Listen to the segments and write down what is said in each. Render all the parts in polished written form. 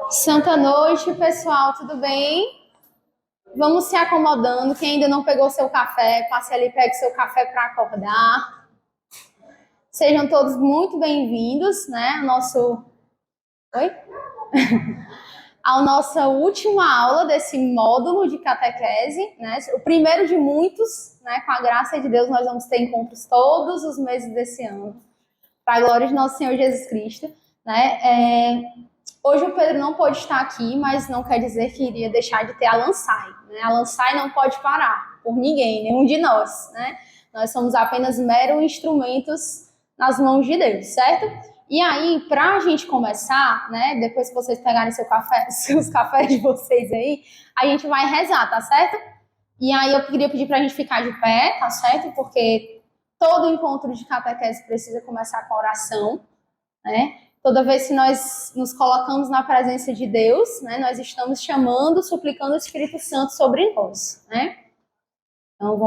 Santa noite, pessoal, tudo bem? Vamos se acomodando. Quem ainda não pegou seu café, passe ali e pegue seu café para acordar. Sejam todos muito bem-vindos, né? Oi? A nossa última aula desse módulo de catequese, né? O primeiro de muitos, né? Com a graça de Deus, nós vamos ter encontros todos os meses desse ano, para a glória de nosso Senhor Jesus Cristo, né? Hoje o Pedro não pôde estar aqui, mas não quer dizer que iria deixar de ter a Lansai, né? A Lansai não pode parar por ninguém, nenhum de nós, né? Nós somos apenas meros instrumentos nas mãos de Deus, certo? E aí, para a gente começar, né? Depois que vocês pegarem seus cafés de vocês aí, a gente vai rezar, tá certo? E aí eu queria pedir para a gente ficar de pé, tá certo? Porque todo encontro de catequese precisa começar com oração, né? Toda vez que nós nos colocamos na presença de Deus, né, nós estamos chamando, suplicando o Espírito Santo sobre nós, né? Então,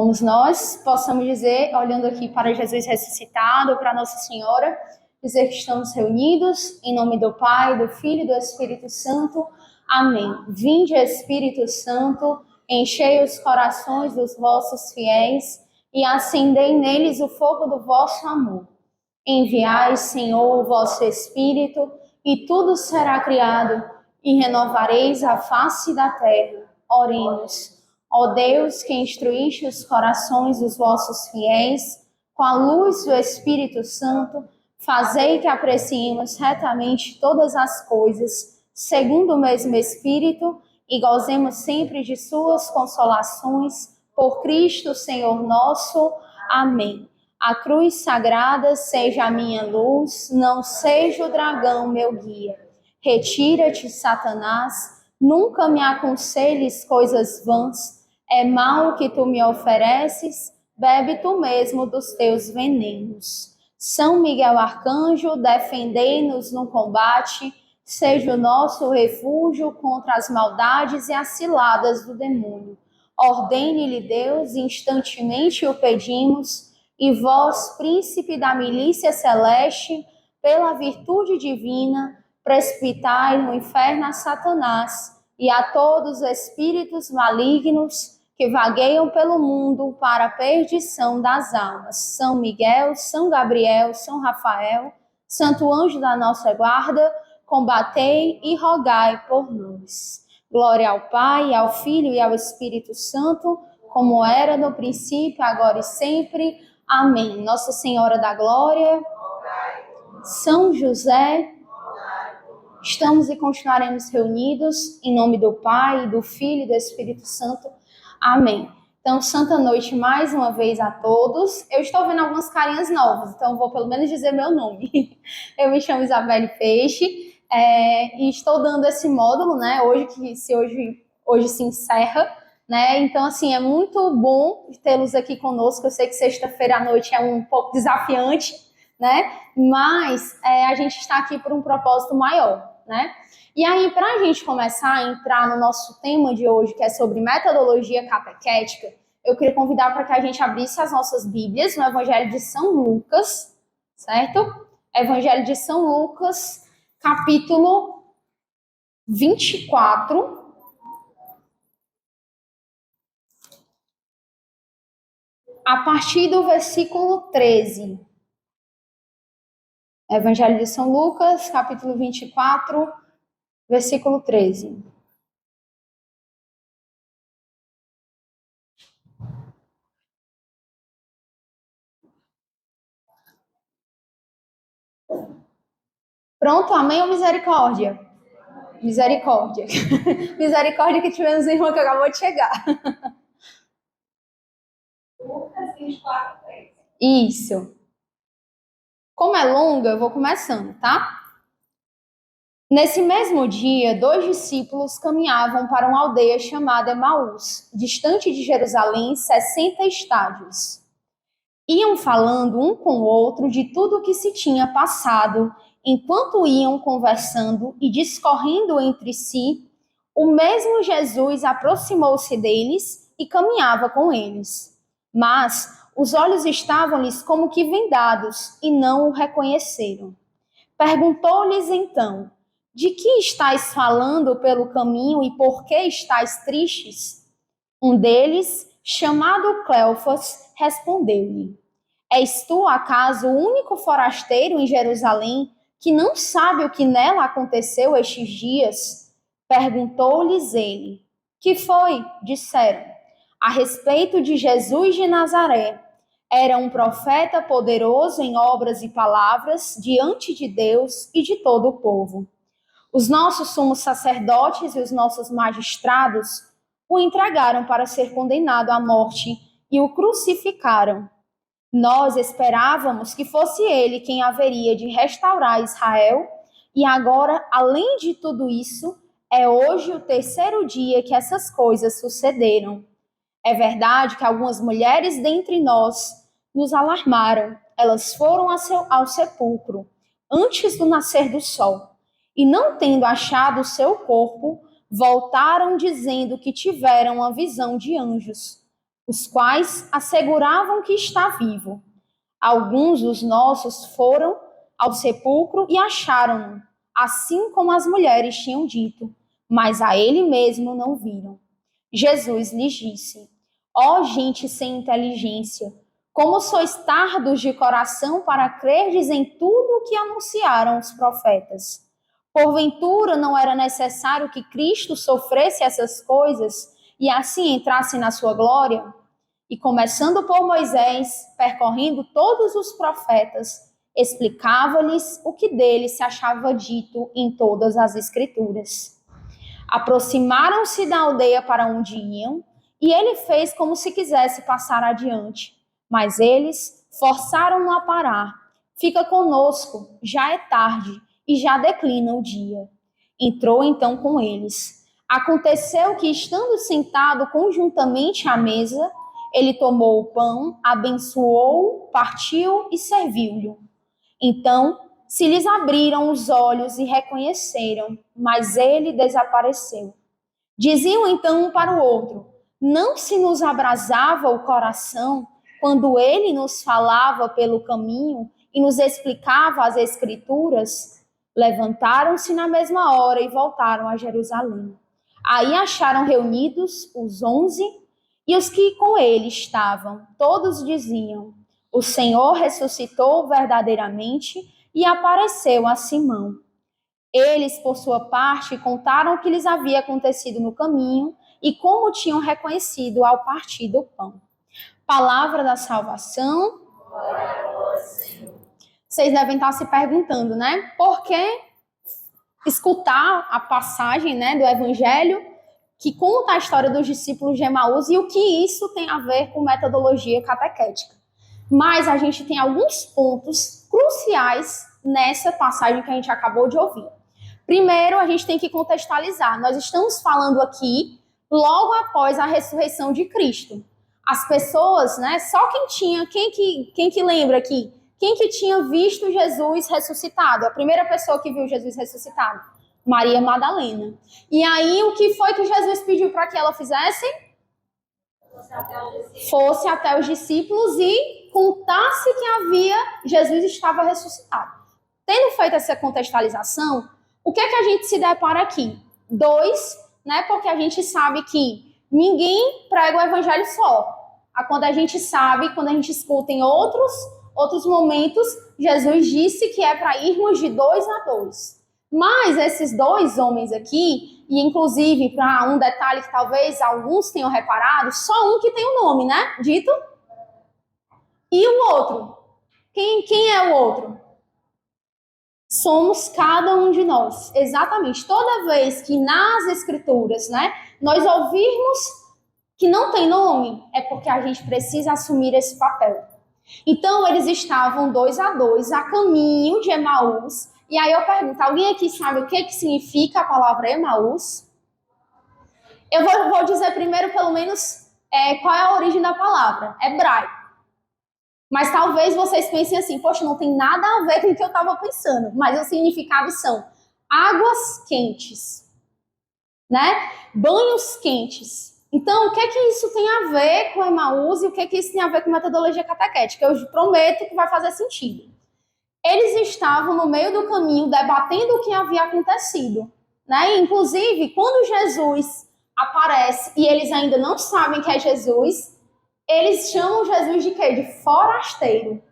possamos dizer, olhando aqui para Jesus ressuscitado, para Nossa Senhora, dizer que estamos reunidos em nome do Pai, do Filho e do Espírito Santo. Amém. Vinde, Espírito Santo, enchei os corações dos vossos fiéis e acendei neles o fogo do vosso amor. Enviai, Senhor, o vosso Espírito, e tudo será criado, e renovareis a face da terra. Oremos. Ó Deus, que instruíste os corações dos vossos fiéis, com a luz do Espírito Santo, fazei que apreciemos retamente todas as coisas, segundo o mesmo Espírito, e gozemos sempre de suas consolações, por Cristo, Senhor nosso. Amém. A cruz sagrada seja a minha luz, não seja o dragão meu guia. Retira-te, Satanás, nunca me aconselhes coisas vãs. É mal que tu me ofereces, bebe tu mesmo dos teus venenos. São Miguel Arcanjo, defendei-nos no combate, seja o nosso refúgio contra as maldades e as ciladas do demônio. Ordene-lhe Deus, instantemente o pedimos. E vós, príncipe da milícia celeste, pela virtude divina, precipitai no inferno a Satanás e a todos os espíritos malignos que vagueiam pelo mundo para a perdição das almas. São Miguel, São Gabriel, São Rafael, Santo anjo da nossa guarda, combatei e rogai por nós. Glória ao Pai, ao Filho e ao Espírito Santo, como era no princípio, agora e sempre. Amém. Nossa Senhora da Glória, São José, estamos e continuaremos reunidos em nome do Pai, do Filho e do Espírito Santo. Amém. Então, santa noite mais uma vez a todos. Eu estou vendo algumas carinhas novas, então vou pelo menos dizer meu nome. Eu me chamo Isabelle Peixe e estou dando esse módulo, né? Hoje se encerra. Né? Então, assim, é muito bom tê-los aqui conosco. Eu sei que sexta-feira à noite é um pouco desafiante, né? Mas a gente está aqui por um propósito maior, né? E aí, para a gente começar a entrar no nosso tema de hoje, que é sobre metodologia catequética, eu queria convidar para que a gente abrisse as nossas Bíblias no Evangelho de São Lucas, certo? Evangelho de São Lucas, capítulo 24, a partir do versículo 13. Evangelho de São Lucas, capítulo 24, versículo 13. Pronto, amém ou misericórdia? Misericórdia. Misericórdia que tivemos um irmão que acabou de chegar. Lucas 24, 13. Isso. Como é longa, eu vou começando, tá? Nesse mesmo dia, 2 discípulos caminhavam para uma aldeia chamada Emaús, distante de Jerusalém, 60 estádios. Iam falando um com o outro de tudo o que se tinha passado. Enquanto iam conversando e discorrendo entre si, o mesmo Jesus aproximou-se deles e caminhava com eles. Mas os olhos estavam-lhes como que vendados e não o reconheceram. Perguntou-lhes então: de que estáis falando pelo caminho e por que estáis tristes? Um deles, chamado Cleofas, respondeu-lhe: És tu, acaso, o único forasteiro em Jerusalém que não sabe o que nela aconteceu estes dias? Perguntou-lhes ele. Que foi? Disseram. A respeito de Jesus de Nazaré. Era um profeta poderoso em obras e palavras diante de Deus e de todo o povo. Os nossos sumos sacerdotes e os nossos magistrados o entregaram para ser condenado à morte e o crucificaram. Nós esperávamos que fosse ele quem haveria de restaurar Israel, e agora, além de tudo isso, é hoje o terceiro dia que essas coisas sucederam. É verdade que algumas mulheres dentre nós nos alarmaram. Elas foram ao sepulcro antes do nascer do sol e, não tendo achado o seu corpo, voltaram dizendo que tiveram uma visão de anjos, os quais asseguravam que está vivo. Alguns dos nossos foram ao sepulcro e acharam-no, assim como as mulheres tinham dito, mas a ele mesmo não viram. Jesus lhes disse: Ó gente sem inteligência, como sois tardos de coração para crerdes em tudo o que anunciaram os profetas. Porventura não era necessário que Cristo sofresse essas coisas e assim entrasse na sua glória? E começando por Moisés, percorrendo todos os profetas, explicava-lhes o que dele se achava dito em todas as Escrituras. Aproximaram-se da aldeia para onde iam, e ele fez como se quisesse passar adiante. Mas eles forçaram-no a parar. Fica conosco, já é tarde, e já declina o dia. Entrou então com eles. Aconteceu que, estando sentado conjuntamente à mesa, ele tomou o pão, abençoou, partiu e serviu-lhe. Então se lhes abriram os olhos e reconheceram, mas ele desapareceu. Diziam então um para o outro: Não se nos abrasava o coração quando ele nos falava pelo caminho e nos explicava as Escrituras? Levantaram-se na mesma hora e voltaram a Jerusalém. Aí acharam reunidos os 11 e os que com ele estavam. Todos diziam: O Senhor ressuscitou verdadeiramente e apareceu a Simão. Eles, por sua parte, contaram o que lhes havia acontecido no caminho e como tinham reconhecido ao partir do pão. Palavra da salvação. Vocês devem estar se perguntando, né? Por que escutar a passagem, né, do Evangelho que conta a história dos discípulos de Emaús e o que isso tem a ver com metodologia catequética? Mas a gente tem alguns pontos cruciais nessa passagem que a gente acabou de ouvir. Primeiro, a gente tem que contextualizar. Nós estamos falando aqui logo após a ressurreição de Cristo. As pessoas, né, só quem que lembra aqui? Quem que tinha visto Jesus ressuscitado? A primeira pessoa que viu Jesus ressuscitado? Maria Madalena. E aí, o que foi que Jesus pediu para que ela fizesse? Fosse até os discípulos e contasse que Jesus estava ressuscitado. Tendo feito essa contextualização, o que é que a gente se depara aqui? 2, né? Porque a gente sabe que ninguém prega o evangelho só. Quando a gente sabe, quando a gente escuta em outros momentos, Jesus disse que é para irmos de 2 a 2. Mas esses 2 homens aqui, e inclusive para um detalhe que talvez alguns tenham reparado, só um que tem o nome, né? Dito. E o outro? Quem é o outro? Somos cada um de nós. Exatamente. Toda vez que nas Escrituras, né, nós ouvirmos que não tem nome, é porque a gente precisa assumir esse papel. Então, eles estavam 2 a 2 a caminho de Emaús. E aí eu pergunto, alguém aqui sabe o que significa a palavra Emaús? Eu vou dizer primeiro, pelo menos, qual é a origem da palavra. Hebraico. Mas talvez vocês pensem assim, poxa, não tem nada a ver com o que eu estava pensando. Mas os significados são águas quentes, né? Banhos quentes. Então, o que é que isso tem a ver com Emaús e o que é que isso tem a ver com metodologia catequética? Eu prometo que vai fazer sentido. Eles estavam no meio do caminho debatendo o que havia acontecido, né? E, inclusive, quando Jesus aparece e eles ainda não sabem que é Jesus, eles chamam Jesus de quê? De forasteiro.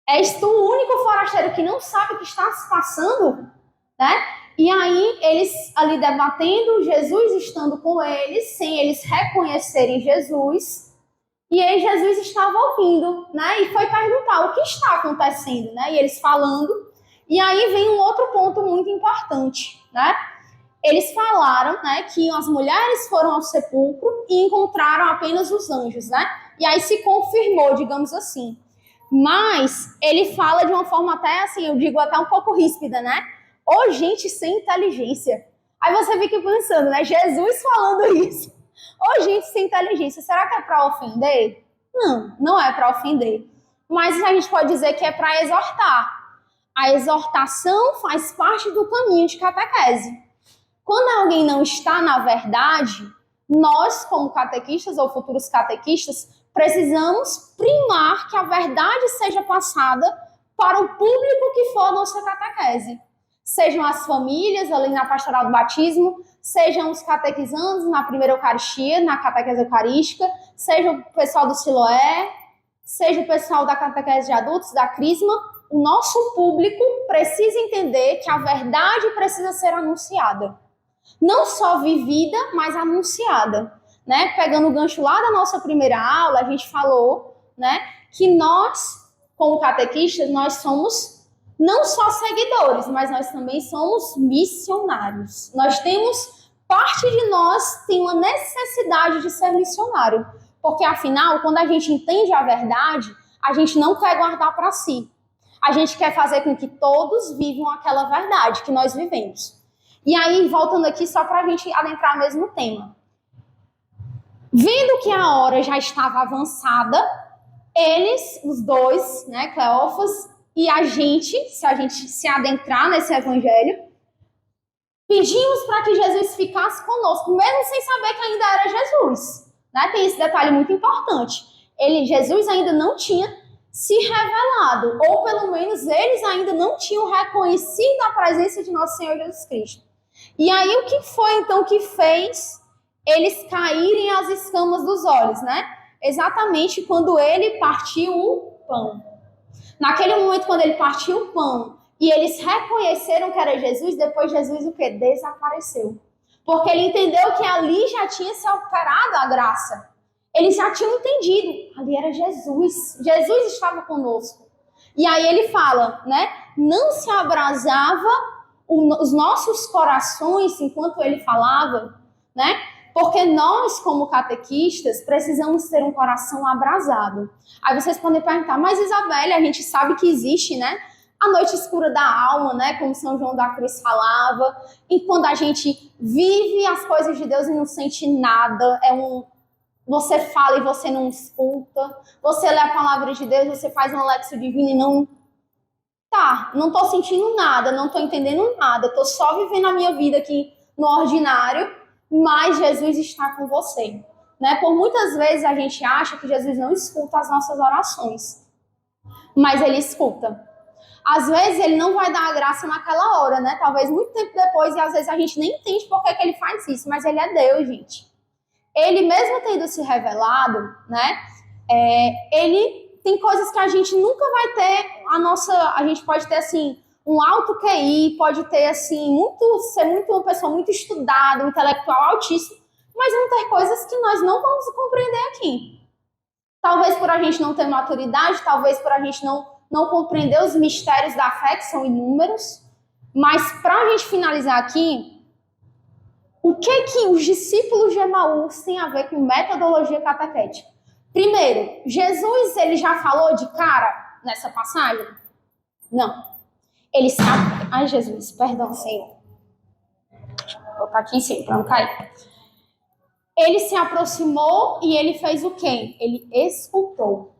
És tu o único forasteiro que não sabe o que está se passando, né? E aí, eles ali debatendo, Jesus estando com eles, sem eles reconhecerem Jesus, e aí Jesus estava ouvindo, né? E foi perguntar o que está acontecendo, né? E eles falando, e aí vem um outro ponto muito importante, né? Eles falaram, né, que as mulheres foram ao sepulcro e encontraram apenas os anjos, né? E aí se confirmou, digamos assim. Mas ele fala de uma forma até assim, eu digo até um pouco ríspida, né? Ô, gente sem inteligência. Aí você fica pensando, né? Jesus falando isso. Ô, gente sem inteligência. Será que é para ofender? Não, não é para ofender. Mas a gente pode dizer que é para exortar. A exortação faz parte do caminho de catequese. Quando alguém não está na verdade, nós, como catequistas ou futuros catequistas, precisamos primar que a verdade seja passada para o público que for a nossa catequese. Sejam as famílias ali na pastoral do batismo, sejam os catequizandos na primeira Eucaristia, na catequese eucarística, seja o pessoal do Siloé, seja o pessoal da catequese de adultos, da Crisma, o nosso público precisa entender que a verdade precisa ser anunciada. Não só vivida, mas anunciada, né? Pegando o gancho lá da nossa primeira aula, a gente falou, né, que nós, como catequistas, nós somos não só seguidores, mas nós também somos missionários. Nós temos, parte de nós tem uma necessidade de ser missionário, porque afinal, quando a gente entende a verdade, a gente não quer guardar para si. A gente quer fazer com que todos vivam aquela verdade que nós vivemos. E aí, voltando aqui, só para a gente adentrar no mesmo tema. Vendo que a hora já estava avançada, eles, os dois, né, Cleófas e a gente se adentrar nesse evangelho, pedimos para que Jesus ficasse conosco, mesmo sem saber que ainda era Jesus. Né? Tem esse detalhe muito importante. Jesus ainda não tinha se revelado, ou pelo menos eles ainda não tinham reconhecido a presença de nosso Senhor Jesus Cristo. E aí o que foi então que fez eles caírem as escamas dos olhos, né? Exatamente quando ele partiu o pão. Naquele momento quando ele partiu o pão e eles reconheceram que era Jesus, depois Jesus o quê? Desapareceu. Porque ele entendeu que ali já tinha se operado a graça. Eles já tinham entendido, ali era Jesus. Jesus estava conosco. E aí ele fala, né? Não se abrasava os nossos corações enquanto ele falava, né? Porque nós, como catequistas, precisamos ter um coração abrasado. Aí vocês podem perguntar, mas Isabelle, a gente sabe que existe, né? A noite escura da alma, né? Como São João da Cruz falava. E quando a gente vive as coisas de Deus e não sente nada, você fala e você não escuta. Você lê a palavra de Deus, você faz um lexo divino e não... Tá, não tô sentindo nada, não tô entendendo nada, tô só vivendo a minha vida aqui no ordinário, mas Jesus está com você. Né? Por muitas vezes a gente acha que Jesus não escuta as nossas orações, mas ele escuta. Às vezes ele não vai dar a graça naquela hora, né? Talvez muito tempo depois, e às vezes a gente nem entende por que ele faz isso, mas ele é Deus, gente. Ele mesmo tendo se revelado, né? Ele tem coisas que a gente nunca vai ter, a gente pode ter assim, um alto QI, pode ter assim, ser uma pessoa muito estudada, um intelectual altíssimo, mas vão ter coisas que nós não vamos compreender aqui. Talvez por a gente não ter maturidade, talvez por a gente não compreender os mistérios da fé, que são inúmeros, mas para a gente finalizar aqui, o que os discípulos de Emaús têm a ver com metodologia catequética? Primeiro, Jesus, ele já falou de cara nessa passagem? Não. Ele sabe... Ai, Jesus, perdão, Senhor. Vou botar aqui em cima para não cair. Ele se aproximou e ele fez o quê? Ele escutou.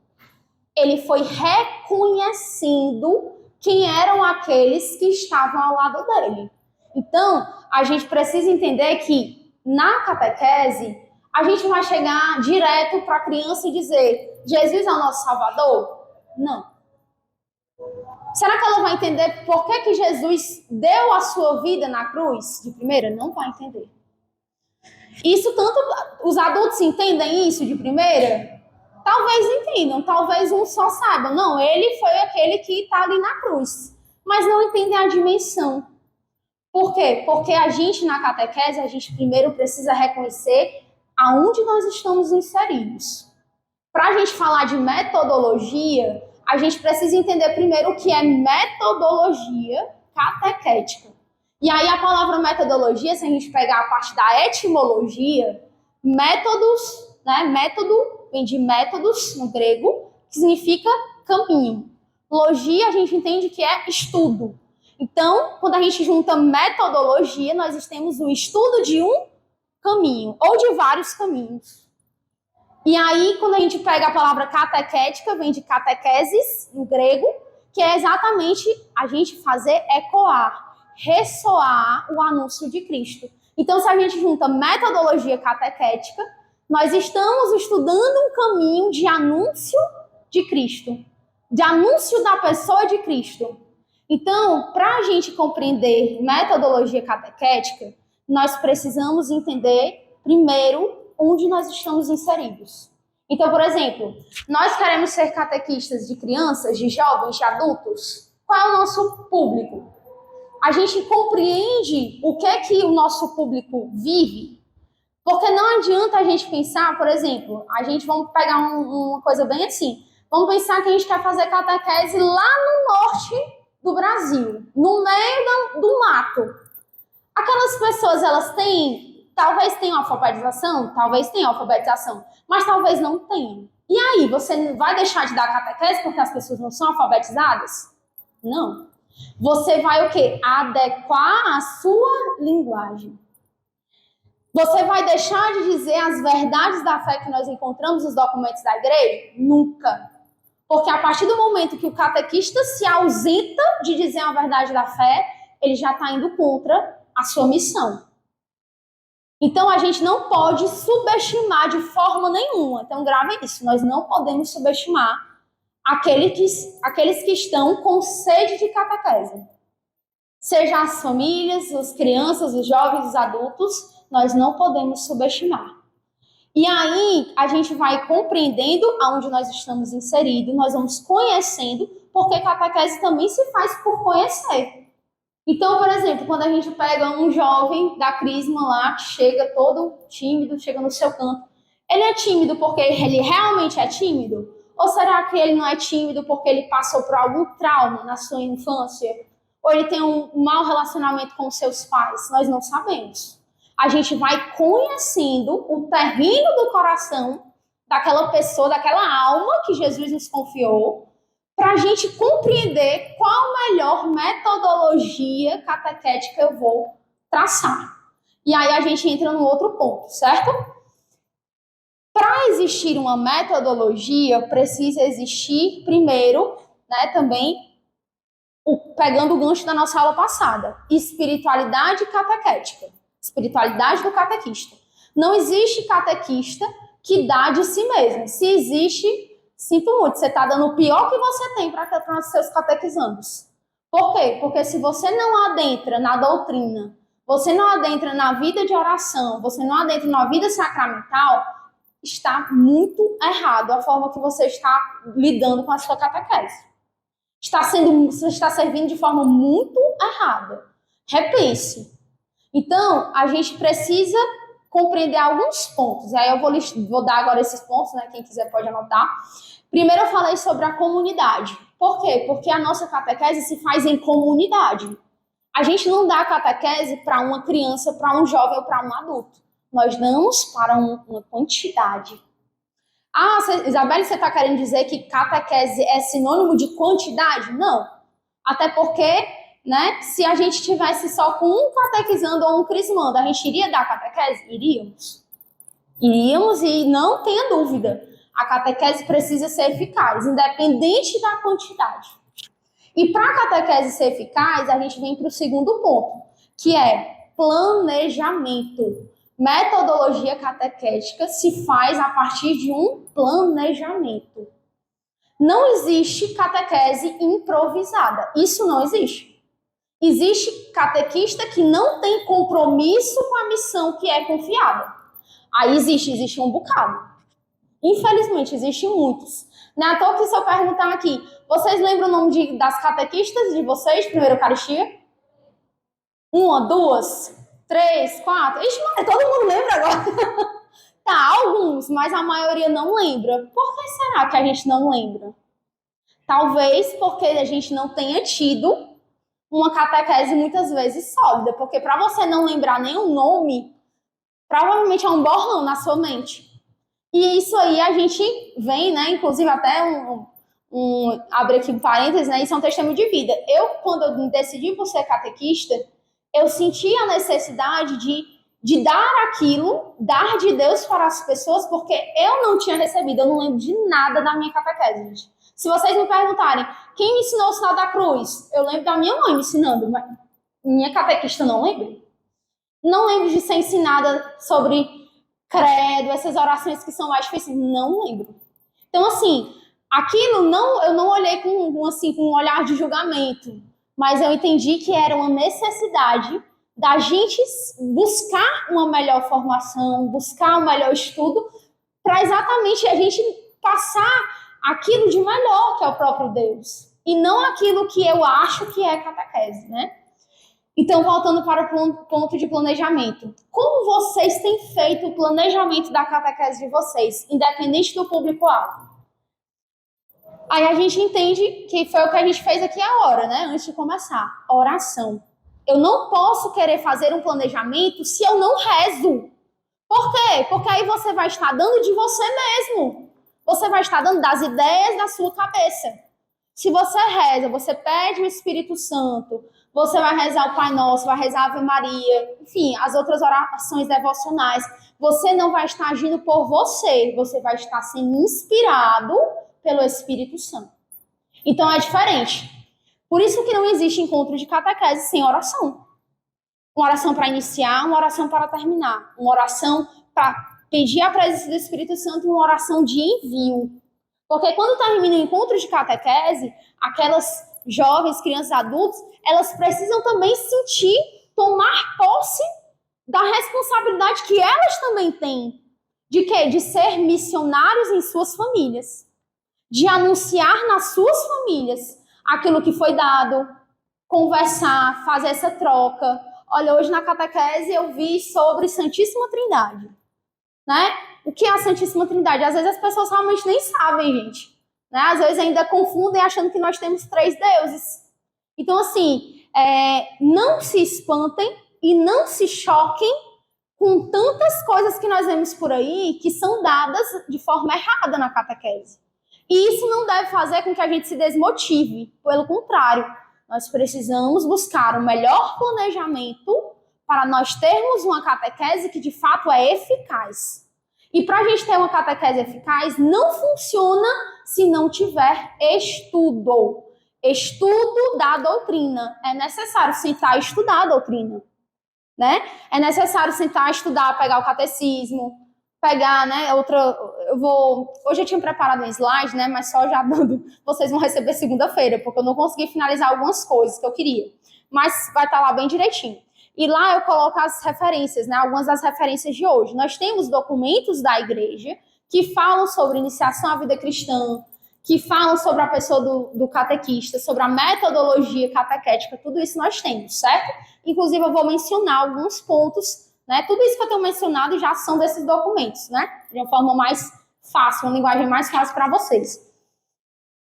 Ele foi reconhecendo quem eram aqueles que estavam ao lado dele. Então, a gente precisa entender que na catequese, a gente vai chegar direto para a criança e dizer: Jesus é o nosso Salvador? Não. Será que ela vai entender por que Jesus deu a sua vida na cruz? De primeira, não vai entender. Isso tanto os adultos entendem isso de primeira? Talvez entendam, talvez um só saiba. Não, ele foi aquele que está ali na cruz. Mas não entendem a dimensão. Por quê? Porque a gente, na catequese, a gente primeiro precisa reconhecer aonde nós estamos inseridos. Para a gente falar de metodologia, a gente precisa entender primeiro o que é metodologia catequética. E aí a palavra metodologia, se a gente pegar a parte da etimologia, métodos, né? Método vem de métodos no grego, que significa caminho. Logia a gente entende que é estudo. Então, quando a gente junta metodologia, nós temos o estudo de um caminho, ou de vários caminhos. E aí, quando a gente pega a palavra catequética, vem de catequesis, no grego, que é exatamente a gente fazer ecoar, ressoar o anúncio de Cristo. Então, se a gente junta metodologia catequética, nós estamos estudando um caminho de anúncio de Cristo, de anúncio da pessoa de Cristo. Então, para a gente compreender metodologia catequética, nós precisamos entender, primeiro, onde nós estamos inseridos. Então, por exemplo, nós queremos ser catequistas de crianças, de jovens, de adultos. Qual é o nosso público? A gente compreende o que é que o nosso público vive? Porque não adianta a gente pensar, por exemplo, vamos pegar uma coisa bem assim, vamos pensar que a gente quer fazer catequese lá no norte do Brasil, no meio do mato. Aquelas pessoas, elas talvez tenham alfabetização, mas talvez não tenham. E aí, você vai deixar de dar catequese porque as pessoas não são alfabetizadas? Não. Você vai o quê? Adequar a sua linguagem. Você vai deixar de dizer as verdades da fé que nós encontramos nos documentos da igreja? Nunca. Porque a partir do momento que o catequista se ausenta de dizer a verdade da fé, ele já está indo contra a sua missão. Então, a gente não pode subestimar de forma nenhuma. Então, gravem isso. Nós não podemos subestimar aqueles que estão com sede de catequese. Seja as famílias, as crianças, os jovens, os adultos, nós não podemos subestimar. E aí, a gente vai compreendendo aonde nós estamos inseridos, nós vamos conhecendo, porque catequese também se faz por conhecer. Então, por exemplo, quando a gente pega um jovem da Crisma lá, que chega todo tímido, chega no seu canto, ele é tímido porque ele realmente é tímido? Ou será que ele não é tímido porque ele passou por algum trauma na sua infância? Ou ele tem um mau relacionamento com seus pais? Nós não sabemos. A gente vai conhecendo o terreno do coração daquela pessoa, daquela alma que Jesus nos confiou, para a gente compreender qual a melhor metodologia catequética eu vou traçar. E aí a gente entra no outro ponto, certo? Para existir uma metodologia, precisa existir primeiro, né, também, pegando o gancho da nossa aula passada, espiritualidade catequética. Espiritualidade do catequista. Não existe catequista que dá de si mesmo. Se existe, sinto muito, você está dando o pior que você tem para os seus catequizandos. Por quê? Porque se você não adentra na doutrina, você não adentra na vida de oração, você não adentra na vida sacramental, está muito errado a forma que você está lidando com a sua catequese. Você está servindo de forma muito errada. Repense. Então, a gente precisa compreender alguns pontos. E aí eu vou dar agora esses pontos, né? Quem quiser pode anotar. Primeiro eu falei sobre a comunidade. Por quê? Porque a nossa catequese se faz em comunidade. A gente não dá catequese para uma criança, para um jovem ou para um adulto. Nós damos para uma quantidade. Ah, Isabelle, você está querendo dizer que catequese é sinônimo de quantidade? Não. Até porque, né, se a gente tivesse só com um catequizando ou um crismando, a gente iria dar catequese? Iríamos. Iríamos e não tenha dúvida. A catequese precisa ser eficaz, independente da quantidade. E para a catequese ser eficaz, a gente vem para o segundo ponto, que é planejamento. Metodologia catequética se faz a partir de um planejamento. Não existe catequese improvisada. Isso não existe. Existe catequista que não tem compromisso com a missão que é confiada. Aí existe um bocado. Infelizmente, existem muitos. Não é à toa que se eu perguntar aqui, vocês lembram o nome das catequistas de vocês, primeira Eucaristia? 1, 2, 3, 4. Ixi, mas todo mundo lembra agora. Tá, alguns, mas a maioria não lembra. Por que será que a gente não lembra? Talvez porque a gente não tenha tido uma catequese muitas vezes sólida. Porque para você não lembrar nenhum nome, provavelmente é um borrão na sua mente. E isso aí a gente vem, né? Inclusive até abre aqui um parênteses, né? Isso é um testemunho de vida. Quando eu me decidi por ser catequista, eu senti a necessidade de dar aquilo, dar de Deus para as pessoas, porque eu não tinha recebido, eu não lembro de nada da minha catequese, gente. Se vocês me perguntarem, quem me ensinou o sinal da cruz? Eu lembro da minha mãe me ensinando, mas minha catequista não lembro. Não lembro de ser ensinada sobre credo, essas orações que são mais difíceis, não lembro. Então, assim, aquilo eu não olhei com um olhar de julgamento, mas eu entendi que era uma necessidade da gente buscar uma melhor formação, buscar um melhor estudo, para exatamente a gente passar aquilo de melhor que é o próprio Deus, e não aquilo que eu acho que é catequese, né? Então, voltando para o ponto de planejamento. Como vocês têm feito o planejamento da catequese de vocês, independente do público-alvo? Aí a gente entende que foi o que a gente fez aqui agora, né? Antes de começar. Oração. Eu não posso querer fazer um planejamento se eu não rezo. Por quê? Porque aí você vai estar dando de você mesmo. Você vai estar dando das ideias da sua cabeça. Se você reza, você pede o Espírito Santo, você vai rezar o Pai Nosso, vai rezar a Ave Maria, enfim, as outras orações devocionais. Você não vai estar agindo por você, você vai estar sendo inspirado pelo Espírito Santo. Então é diferente. Por isso que não existe encontro de catequese sem oração. Uma oração para iniciar, uma oração para terminar. Uma oração para pedir a presença do Espírito Santo e uma oração de envio. Porque quando termina o encontro de catequese, aquelas jovens, crianças, adultos, elas precisam também sentir, tomar posse da responsabilidade que elas também têm. De quê? De ser missionários em suas famílias. De anunciar nas suas famílias aquilo que foi dado, conversar, fazer essa troca. Olha, hoje na catequese eu vi sobre Santíssima Trindade, né? O que é a Santíssima Trindade? Às vezes as pessoas realmente nem sabem, gente. Né? Às vezes ainda confundem achando que nós temos 3 deuses. Então, assim, não se espantem e não se choquem com tantas coisas que nós vemos por aí que são dadas de forma errada na catequese. E isso não deve fazer com que a gente se desmotive. Pelo contrário, nós precisamos buscar o melhor planejamento para nós termos uma catequese que de fato é eficaz. E para a gente ter uma catequese eficaz, não funciona se não tiver estudo. Estudo da doutrina. É necessário sentar e estudar a doutrina. Né? É necessário sentar e estudar, pegar o catecismo, pegar, né, hoje eu tinha preparado um slide, né, mas só já dando, vocês vão receber segunda-feira, porque eu não consegui finalizar algumas coisas que eu queria. Mas vai estar lá bem direitinho. E lá eu coloco as referências, né, algumas das referências de hoje. Nós temos documentos da igreja que falam sobre iniciação à vida cristã, que falam sobre a pessoa do catequista, sobre a metodologia catequética, tudo isso nós temos, certo? Inclusive eu vou mencionar alguns pontos, né? Tudo isso que eu tenho mencionado já são desses documentos, né? De uma forma mais fácil, uma linguagem mais fácil para vocês.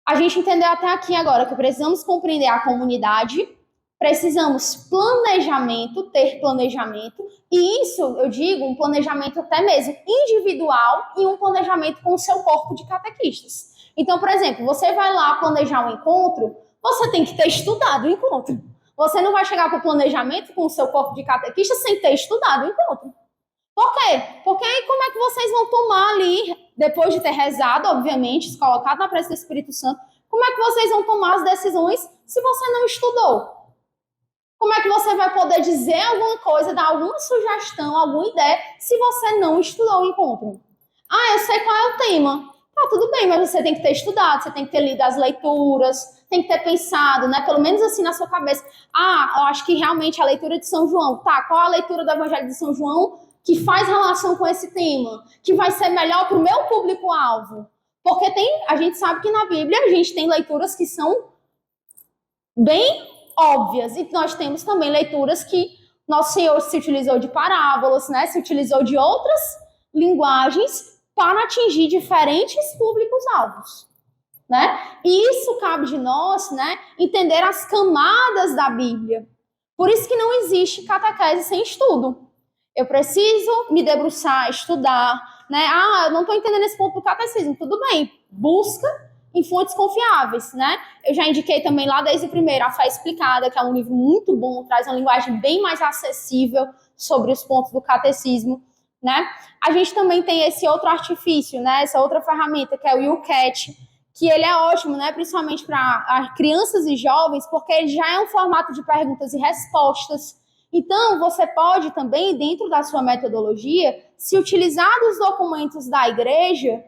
A gente entendeu até aqui agora que precisamos compreender a comunidade, precisamos planejamento, ter planejamento, e isso, eu digo, um planejamento até mesmo individual e um planejamento com o seu corpo de catequistas. Então, por exemplo, você vai lá planejar um encontro, você tem que ter estudado o encontro. Você não vai chegar para o planejamento com o seu corpo de catequista sem ter estudado o encontro. Por quê? Porque aí como é que vocês vão tomar ali, depois de ter rezado, obviamente, se colocado na presença do Espírito Santo, como é que vocês vão tomar as decisões se você não estudou? Como é que você vai poder dizer alguma coisa, dar alguma sugestão, alguma ideia, se você não estudou o encontro? Ah, eu sei qual é o tema. Tá, tudo bem, mas você tem que ter estudado, você tem que ter lido as leituras, tem que ter pensado, né? Pelo menos assim na sua cabeça. Ah, eu acho que realmente a leitura de São João. Tá, qual a leitura do Evangelho de São João que faz relação com esse tema? Que vai ser melhor para o meu público-alvo? Porque a gente sabe que na Bíblia a gente tem leituras que são bem óbvias. E nós temos também leituras que Nosso Senhor se utilizou de parábolas, né? Se utilizou de outras linguagens para atingir diferentes públicos-alvos, né? E isso cabe de nós, né, entender as camadas da Bíblia. Por isso que não existe catequese sem estudo. Eu preciso me debruçar, estudar, né? Ah, eu não estou entendendo esse ponto do catecismo. Tudo bem, busca em fontes confiáveis, né? Eu já indiquei também lá desde o primeiro A Fé Explicada, que é um livro muito bom, traz uma linguagem bem mais acessível sobre os pontos do catecismo, né? A gente também tem esse outro artifício, né? Essa outra ferramenta, que é o YouCat, que ele é ótimo, né? Principalmente para crianças e jovens, porque ele já é um formato de perguntas e respostas. Então, você pode também, dentro da sua metodologia, se utilizar dos documentos da igreja,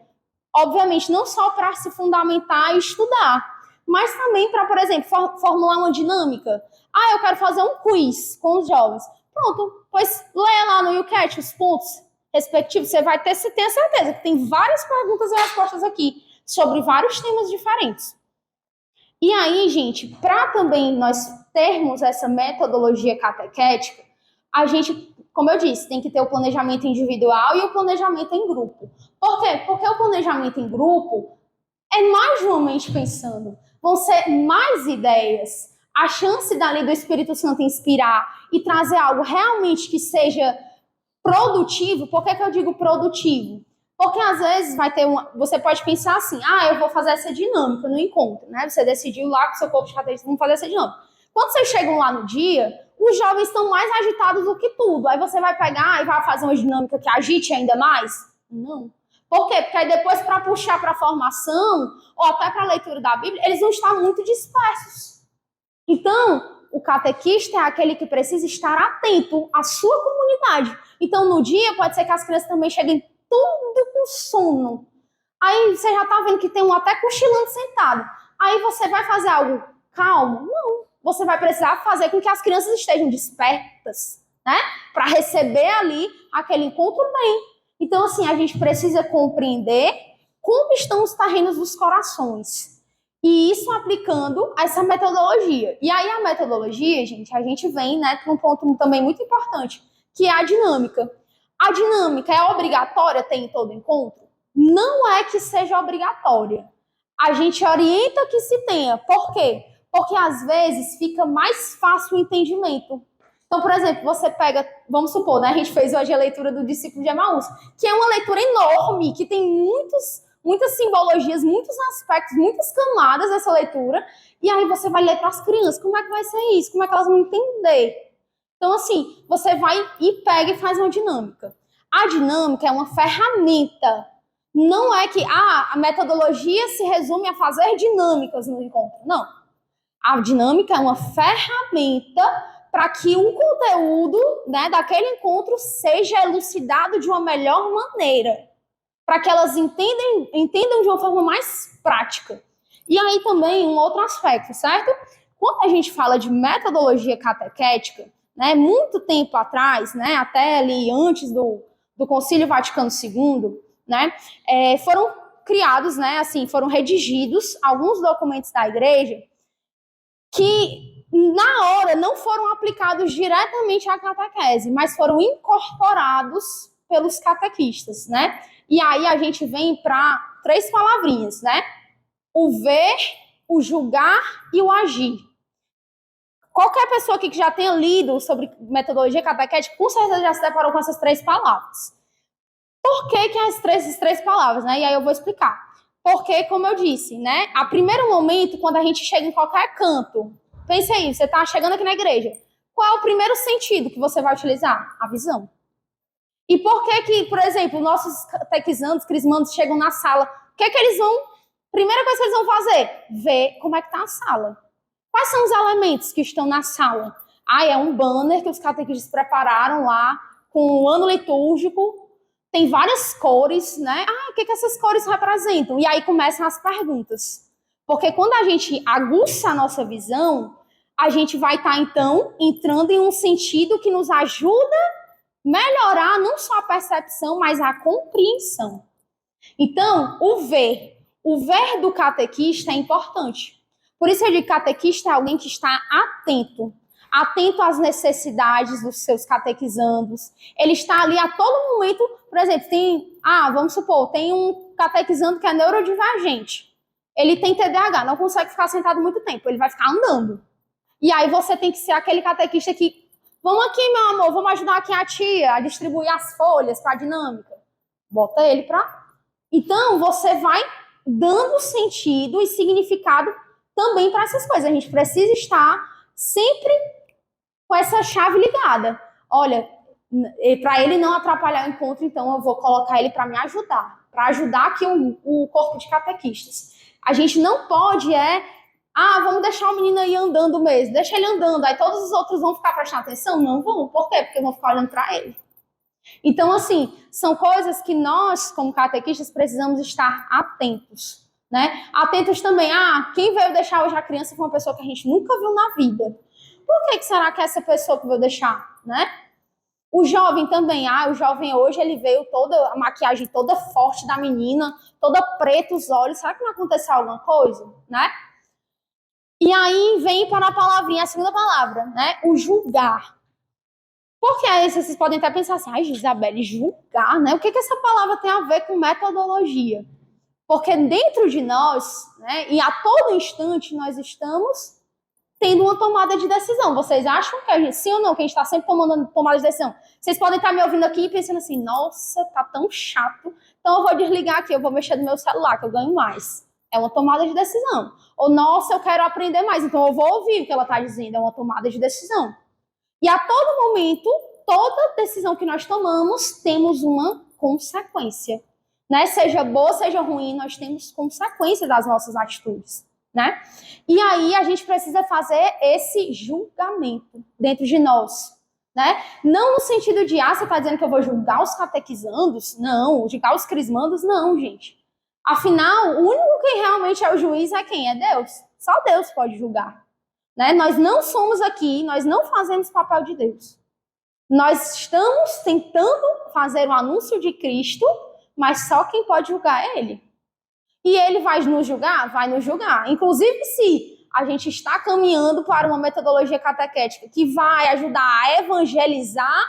obviamente, não só para se fundamentar e estudar, mas também para, por exemplo, formular uma dinâmica. Ah, eu quero fazer um quiz com os jovens. Pronto, pois leia lá no YouCat os pontos respectivos, você vai ter certeza que tem várias perguntas e respostas aqui sobre vários temas diferentes. E aí, gente, para também nós termos essa metodologia catequética, a gente, como eu disse, tem que ter o planejamento individual e o planejamento em grupo. Por quê? Porque o planejamento em grupo é mais de uma mente pensando. Vão ser mais ideias. A chance dali do Espírito Santo inspirar e trazer algo realmente que seja produtivo. Por que eu digo produtivo? Porque às vezes você pode pensar assim, eu vou fazer essa dinâmica no encontro, né? Você decidiu lá com o seu corpo de catequista, vamos fazer essa dinâmica. Quando vocês chegam lá no dia, os jovens estão mais agitados do que tudo. Aí você vai pegar e vai fazer uma dinâmica que agite ainda mais? Não. Por quê? Porque aí depois, para puxar para a formação, ou até para a leitura da Bíblia, eles vão estar muito dispersos. Então, o catequista é aquele que precisa estar atento à sua comunidade. Então, no dia, pode ser que as crianças também cheguem tudo com sono. Aí você já está vendo que tem um até cochilando sentado. Aí você vai fazer algo calmo? Não. Você vai precisar fazer com que as crianças estejam despertas, né? Para receber ali aquele encontro bem. Então, assim, a gente precisa compreender como estão os terrenos dos corações. E isso aplicando essa metodologia. E aí a metodologia, gente, a gente vem, né, para um ponto também muito importante, que é a dinâmica. A dinâmica é obrigatória ter em todo encontro? Não é que seja obrigatória. A gente orienta que se tenha. Por quê? Porque às vezes fica mais fácil o entendimento. Então, por exemplo, você pega, vamos supor, né, a gente fez hoje a leitura do Discípulo de Emaús, que é uma leitura enorme, que tem muitas simbologias, muitos aspectos, muitas camadas dessa leitura, e aí você vai ler para as crianças, como é que vai ser isso? Como é que elas vão entender? Então, assim, você vai e pega e faz uma dinâmica. A dinâmica é uma ferramenta. Não é que a metodologia se resume a fazer dinâmicas no encontro. Não. A dinâmica é uma ferramenta para que o conteúdo, né, daquele encontro seja elucidado de uma melhor maneira. Para que elas entendam de uma forma mais prática. E aí também um outro aspecto, certo? Quando a gente fala de metodologia catequética, né, muito tempo atrás, né, até ali antes do Concílio Vaticano II, né, foram criados, né, assim, foram redigidos alguns documentos da igreja que na hora não foram aplicados diretamente à catequese, mas foram incorporados pelos catequistas, né? E aí a gente vem para 3 palavrinhas, né? O ver, o julgar e o agir. Qualquer pessoa aqui que já tenha lido sobre metodologia catequética, com certeza já se deparou com essas 3 palavras. Por que essas três palavras, né? E aí eu vou explicar. Porque, como eu disse, né? A primeiro momento, quando a gente chega em qualquer canto, pense aí, você está chegando aqui na igreja. Qual é o primeiro sentido que você vai utilizar? A visão. E por que, por exemplo, nossos catequizandos, crismandos chegam na sala? O que eles vão... Primeira coisa que eles vão fazer? Ver como é que está a sala. Quais são os elementos que estão na sala? É um banner que os catequistas prepararam lá com o ano litúrgico, tem várias cores, né? O que essas cores representam? E aí começam as perguntas. Porque quando a gente aguça a nossa visão, a gente vai estar, então, entrando em um sentido que nos ajuda a melhorar não só a percepção, mas a compreensão. Então, o ver do catequista é importante. Por isso eu digo que catequista é alguém que está atento às necessidades dos seus catequizandos. Ele está ali a todo momento, por exemplo, vamos supor, tem um catequizando que é neurodivergente. Ele tem TDAH, não consegue ficar sentado muito tempo, ele vai ficar andando. E aí você tem que ser aquele catequista que, vamos aqui, meu amor, vamos ajudar aqui a tia a distribuir as folhas para a dinâmica. Bota ele para... Então, você vai dando sentido e significado também para essas coisas. A gente precisa estar sempre com essa chave ligada. Olha, para ele não atrapalhar o encontro, então eu vou colocar ele para me ajudar, para ajudar aqui o corpo de catequistas. A gente não pode vamos deixar o menino aí andando mesmo, deixa ele andando, aí todos os outros vão ficar prestando atenção? Não vão. Por quê? Porque vão ficar olhando para ele. Então, assim, são coisas que nós, como catequistas, precisamos estar atentos, né? Atentos também, quem veio deixar hoje a criança foi uma pessoa que a gente nunca viu na vida. Por que será que é essa pessoa que veio deixar, né? O jovem também, o jovem hoje, ele veio toda, a maquiagem toda forte da menina, toda preta os olhos, será que não aconteceu alguma coisa, né? E aí vem para a palavrinha, a segunda palavra, né? O julgar. Porque aí vocês podem até pensar assim, Isabelle, julgar, né? O que essa palavra tem a ver com metodologia? Porque dentro de nós, né, e a todo instante, nós estamos tendo uma tomada de decisão. Vocês acham que a gente, sim ou não, que a gente está sempre tomando tomada de decisão? Vocês podem estar me ouvindo aqui e pensando assim, nossa, tá tão chato, então eu vou desligar aqui, eu vou mexer no meu celular, que eu ganho mais. É uma tomada de decisão. Ou, nossa, eu quero aprender mais, então eu vou ouvir o que ela está dizendo, é uma tomada de decisão. E a todo momento, toda decisão que nós tomamos, temos uma consequência. Né? Seja boa, seja ruim, nós temos consequência das nossas atitudes. Né? E aí a gente precisa fazer esse julgamento dentro de nós. Né? Não no sentido de, você está dizendo que eu vou julgar os catequizandos? Não. Julgar os crismandos? Não, gente. Afinal, o único que realmente é o juiz é quem? É Deus. Só Deus pode julgar. Né? Nós não somos aqui, nós não fazemos papel de Deus. Nós estamos tentando fazer o anúncio de Cristo, mas só quem pode julgar é Ele. E Ele vai nos julgar? Vai nos julgar. Inclusive, se a gente está caminhando para uma metodologia catequética que vai ajudar a evangelizar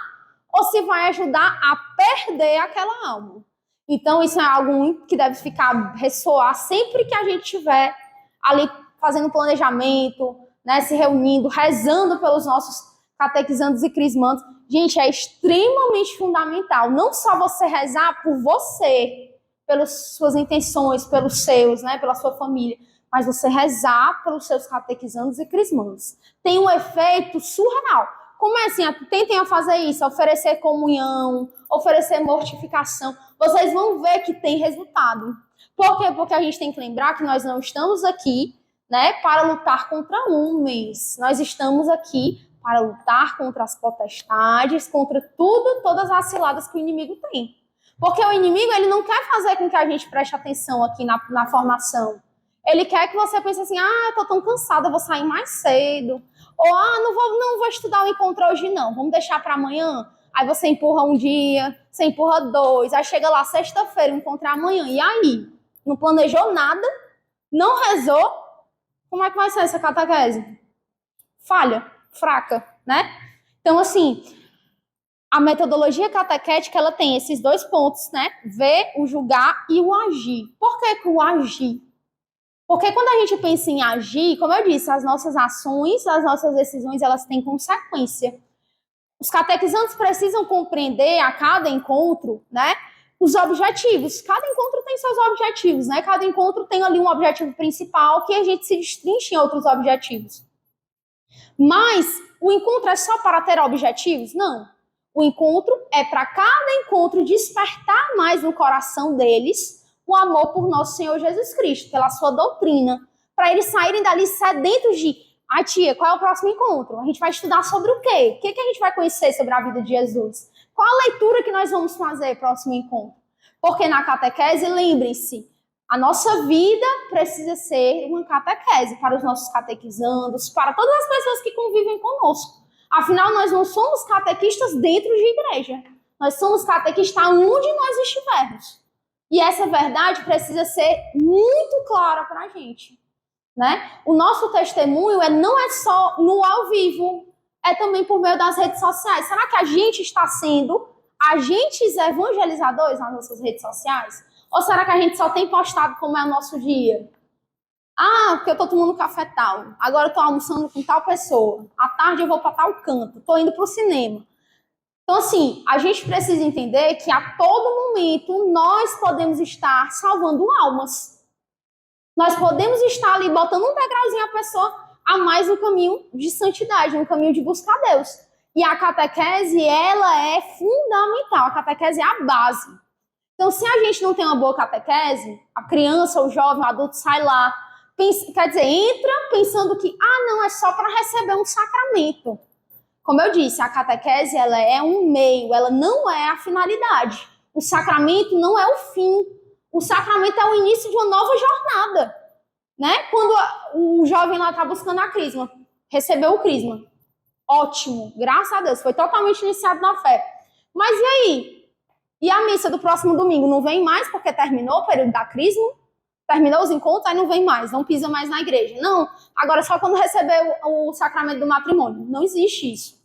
ou se vai ajudar a perder aquela alma. Então, isso é algo que deve ressoar sempre que a gente estiver ali fazendo planejamento, né, se reunindo, rezando pelos nossos catequizandos e crismandos. Gente, é extremamente fundamental. Não só você rezar por você, pelas suas intenções, pelos seus, né, pela sua família, mas você rezar pelos seus catequizandos e crismandos. Tem um efeito surreal. Como é assim? Tentem a fazer isso, oferecer comunhão, oferecer mortificação. Vocês vão ver que tem resultado. Por quê? Porque a gente tem que lembrar que nós não estamos aqui, né, para lutar contra homens. Nós estamos aqui para lutar contra as potestades, contra todas as ciladas que o inimigo tem. Porque o inimigo, ele não quer fazer com que a gente preste atenção aqui na formação. Ele quer que você pense assim, eu tô tão cansada, eu vou sair mais cedo. Ou, não vou estudar o encontro hoje não, vamos deixar para amanhã. Aí você empurra um dia, você empurra 2, aí chega lá sexta-feira, encontrar amanhã. E aí? Não planejou nada, não rezou. Como é que vai ser essa catequese? Falha, fraca, né? Então, assim, a metodologia catequética, ela tem esses 2 pontos, né? Ver, o julgar e o agir. Por que o agir? Porque quando a gente pensa em agir, como eu disse, as nossas ações, as nossas decisões, elas têm consequência. Os catequizantes precisam compreender a cada encontro, né, os objetivos. Cada encontro tem seus objetivos, né? Cada encontro tem ali um objetivo principal que a gente se destrincha em outros objetivos. Mas o encontro é só para ter objetivos? Não. O encontro é para cada encontro despertar mais no coração deles o amor por nosso Senhor Jesus Cristo, pela sua doutrina, para eles saírem dali sedentos de, tia, qual é o próximo encontro? A gente vai estudar sobre o quê? O que a gente vai conhecer sobre a vida de Jesus? Qual a leitura que nós vamos fazer próximo encontro? Porque na catequese, lembrem-se, a nossa vida precisa ser uma catequese para os nossos catequizandos, para todas as pessoas que convivem conosco. Afinal, nós não somos catequistas dentro de igreja. Nós somos catequistas onde nós estivermos. E essa verdade precisa ser muito clara para a gente, né? O nosso testemunho não é só no ao vivo, é também por meio das redes sociais. Será que a gente está sendo agentes evangelizadores nas nossas redes sociais? Ou será que a gente só tem postado como é o nosso dia? Ah, porque eu tô tomando café tal. Agora eu tô almoçando com tal pessoa. À tarde eu vou para tal canto. Tô indo pro cinema. Então, assim, a gente precisa entender que a todo momento nós podemos estar salvando almas. Nós podemos estar ali botando um degrauzinho a pessoa a mais no caminho de santidade, no caminho de buscar Deus. E a catequese, ela é fundamental. A catequese é a base. Então, se a gente não tem uma boa catequese, a criança, o jovem, o adulto sai lá, quer dizer, entra pensando que, não, é só para receber um sacramento. Como eu disse, a catequese, ela é um meio, ela não é a finalidade. O sacramento não é o fim. O sacramento é o início de uma nova jornada, né? Quando o jovem lá está buscando a crisma, recebeu o crisma. Ótimo, graças a Deus, foi totalmente iniciado na fé. Mas e aí? E a missa do próximo domingo não vem mais porque terminou o período da crisma? Terminou os encontros, aí não vem mais, não pisa mais na igreja. Não, agora só quando receber o sacramento do matrimônio. Não existe isso.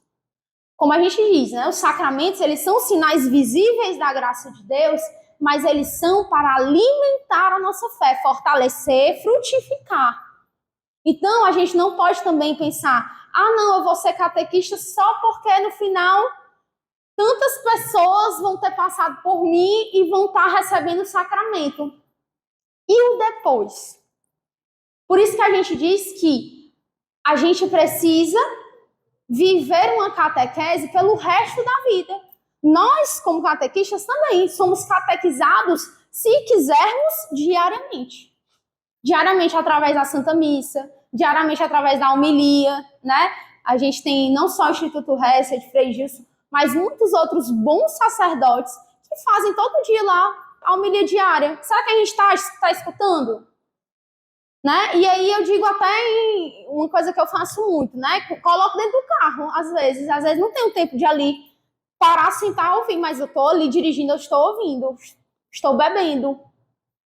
Como a gente diz, né? Os sacramentos, eles são sinais visíveis da graça de Deus, mas eles são para alimentar a nossa fé, fortalecer, frutificar. Então, a gente não pode também pensar, não, eu vou ser catequista só porque no final tantas pessoas vão ter passado por mim e vão estar recebendo o sacramento. E o depois? Por isso que a gente diz que a gente precisa viver uma catequese pelo resto da vida. Nós, como catequistas, também somos catequizados, se quisermos, diariamente. Diariamente através da Santa Missa, diariamente através da homilia, né? A gente tem não só o Instituto Hessia de Frei Gilson, mas muitos outros bons sacerdotes que fazem todo dia lá a homilia diária. Será que a gente está escutando? Né? E aí eu digo até uma coisa que eu faço muito, né? Coloco dentro do carro, às vezes não tenho tempo de ali parar, sentar, ouvir, mas eu estou ali dirigindo, eu estou ouvindo, estou bebendo.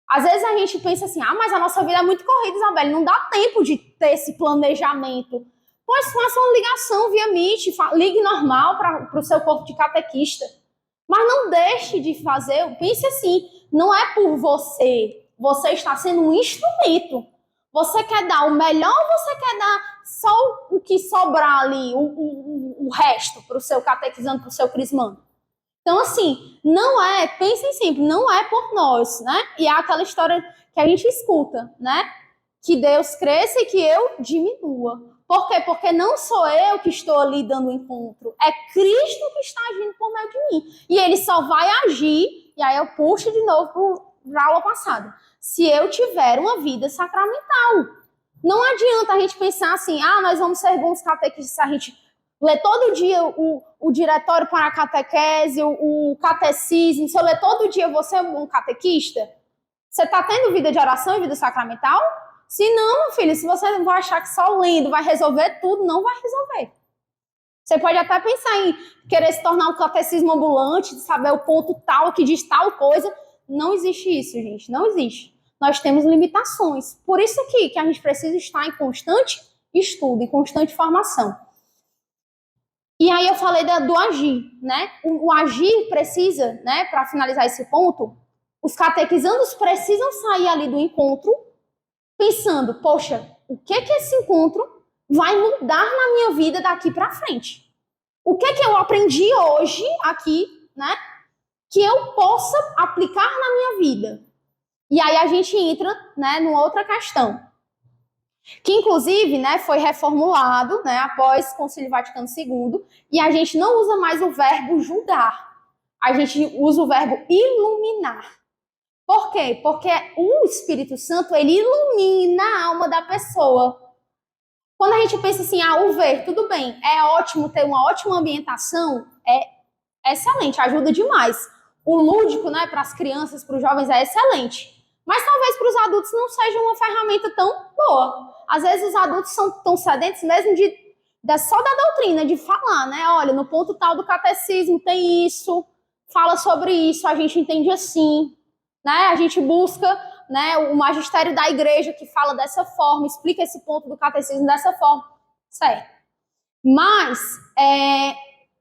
Às vezes a gente pensa assim, mas a nossa vida é muito corrida, Isabelle, não dá tempo de ter esse planejamento. Pois faça uma ligação via Meet, ligue normal para o seu corpo de catequista. Mas não deixe de fazer, pense assim, não é por você, você está sendo um instrumento. Você quer dar o melhor ou você quer dar só o que sobrar ali, o resto para o seu catequizando, para o seu crismando? Então, assim, pensem sempre, não é por nós, né? E é aquela história que a gente escuta, né? Que Deus cresça e que eu diminua. Por quê? Porque não sou eu que estou ali dando o encontro, é Cristo que está agindo por meio de mim. E ele só vai agir, e aí eu puxo de novo para a aula passada, se eu tiver uma vida sacramental. Não adianta a gente pensar assim, nós vamos ser bons catequistas se a gente ler todo dia o diretório para a catequese, o catecismo, se eu ler todo dia, você é um bom catequista? Você está tendo vida de oração e vida sacramental? Se não, meu filho, se você vai achar que só lendo vai resolver tudo, não vai resolver. Você pode até pensar em querer se tornar um catecismo ambulante, de saber o ponto tal que diz tal coisa. Não existe isso, gente, não existe. Nós temos limitações. Por isso que a gente precisa estar em constante estudo, em constante formação. E aí eu falei do agir, né? O agir precisa, né, para finalizar esse ponto, os catequizandos precisam sair ali do encontro pensando, poxa, o que esse encontro vai mudar na minha vida daqui para frente? O que eu aprendi hoje aqui, né, que eu possa aplicar na minha vida? E aí a gente entra, né, numa outra questão, que inclusive, né, foi reformulado, né, após o Concílio Vaticano II, e a gente não usa mais o verbo julgar, a gente usa o verbo iluminar. Por quê? Porque o Espírito Santo, ele ilumina a alma da pessoa. Quando a gente pensa assim, o ver, tudo bem, é ótimo ter uma ótima ambientação, excelente, ajuda demais. O lúdico, né, para as crianças, para os jovens é excelente. Mas talvez para os adultos não seja uma ferramenta tão boa. Às vezes os adultos são tão sedentos mesmo só da doutrina, de falar, né? Olha, no ponto tal do catecismo tem isso, fala sobre isso, a gente entende assim, né? A gente busca, né, o magistério da igreja que fala dessa forma, explica esse ponto do catecismo dessa forma, certo? Mas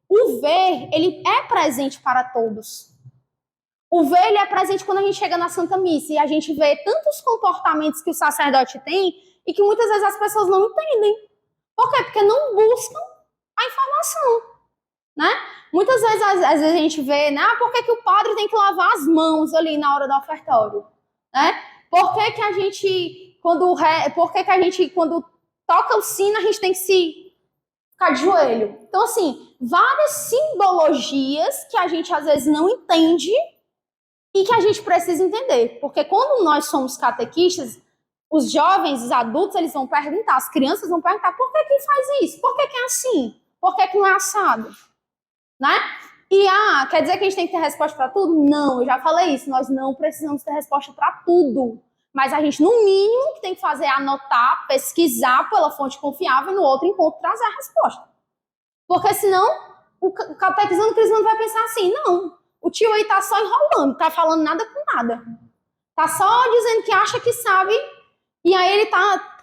o ver, ele é presente para todos. O ver, ele é presente quando a gente chega na Santa Missa e a gente vê tantos comportamentos que o sacerdote tem e que muitas vezes as pessoas não entendem. Por quê? Porque não buscam a informação, né? Muitas vezes, às vezes a gente vê, né? Por que o padre tem que lavar as mãos ali na hora do ofertório? Né? Por que a gente, quando toca o sino, a gente tem que ficar de joelho? Então, assim, várias simbologias que a gente às vezes não entende e que a gente precisa entender. Porque quando nós somos catequistas, os jovens, os adultos, eles vão perguntar, as crianças vão perguntar por que faz isso? Por que é assim? Por que não é assado? Né? E, quer dizer que a gente tem que ter resposta para tudo? Não, eu já falei isso, nós não precisamos ter resposta para tudo. Mas a gente, no mínimo, que tem que fazer é anotar, pesquisar pela fonte confiável e no outro encontro trazer a resposta. Porque senão, o catequizando cristão vai pensar assim, não, o tio aí tá só enrolando, tá falando nada com nada. Tá só dizendo que acha que sabe, e aí ele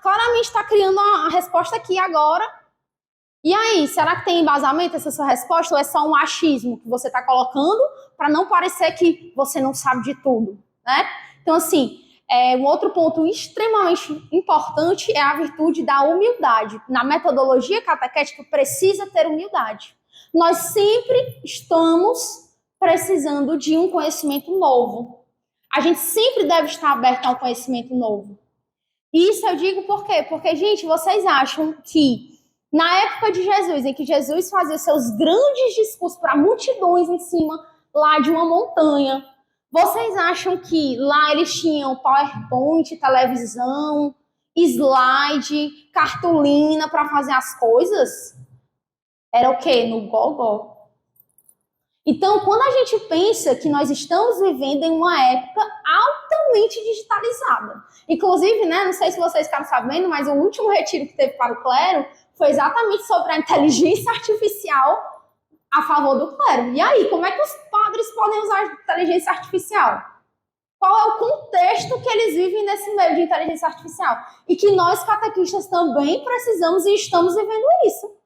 claramente está criando a resposta aqui agora. E aí, será que tem embasamento essa sua resposta ou é só um achismo que você está colocando para não parecer que você não sabe de tudo, né? Então, assim, um outro ponto extremamente importante é a virtude da humildade. Na metodologia catequética, precisa ter humildade. Nós sempre estamos precisando de um conhecimento novo. A gente sempre deve estar aberto a um conhecimento novo. Isso eu digo por quê? Porque, gente, vocês acham que na época de Jesus, em que Jesus fazia seus grandes discursos para multidões em cima lá de uma montanha, vocês acham que lá eles tinham PowerPoint, televisão, slide, cartolina para fazer as coisas? Era o quê? No gogó. Então, quando a gente pensa que nós estamos vivendo em uma época altamente digitalizada, inclusive, né, não sei se vocês ficaram sabendo, mas o último retiro que teve para o clero foi exatamente sobre a inteligência artificial a favor do clero. E aí, como é que os padres podem usar a inteligência artificial? Qual é o contexto que eles vivem nesse meio de inteligência artificial? E que nós, catequistas, também precisamos e estamos vivendo isso.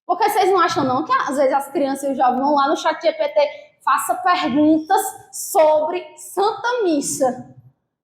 Porque vocês não acham, não, que às vezes as crianças e os jovens vão lá no chat GPT, façam perguntas sobre Santa Missa.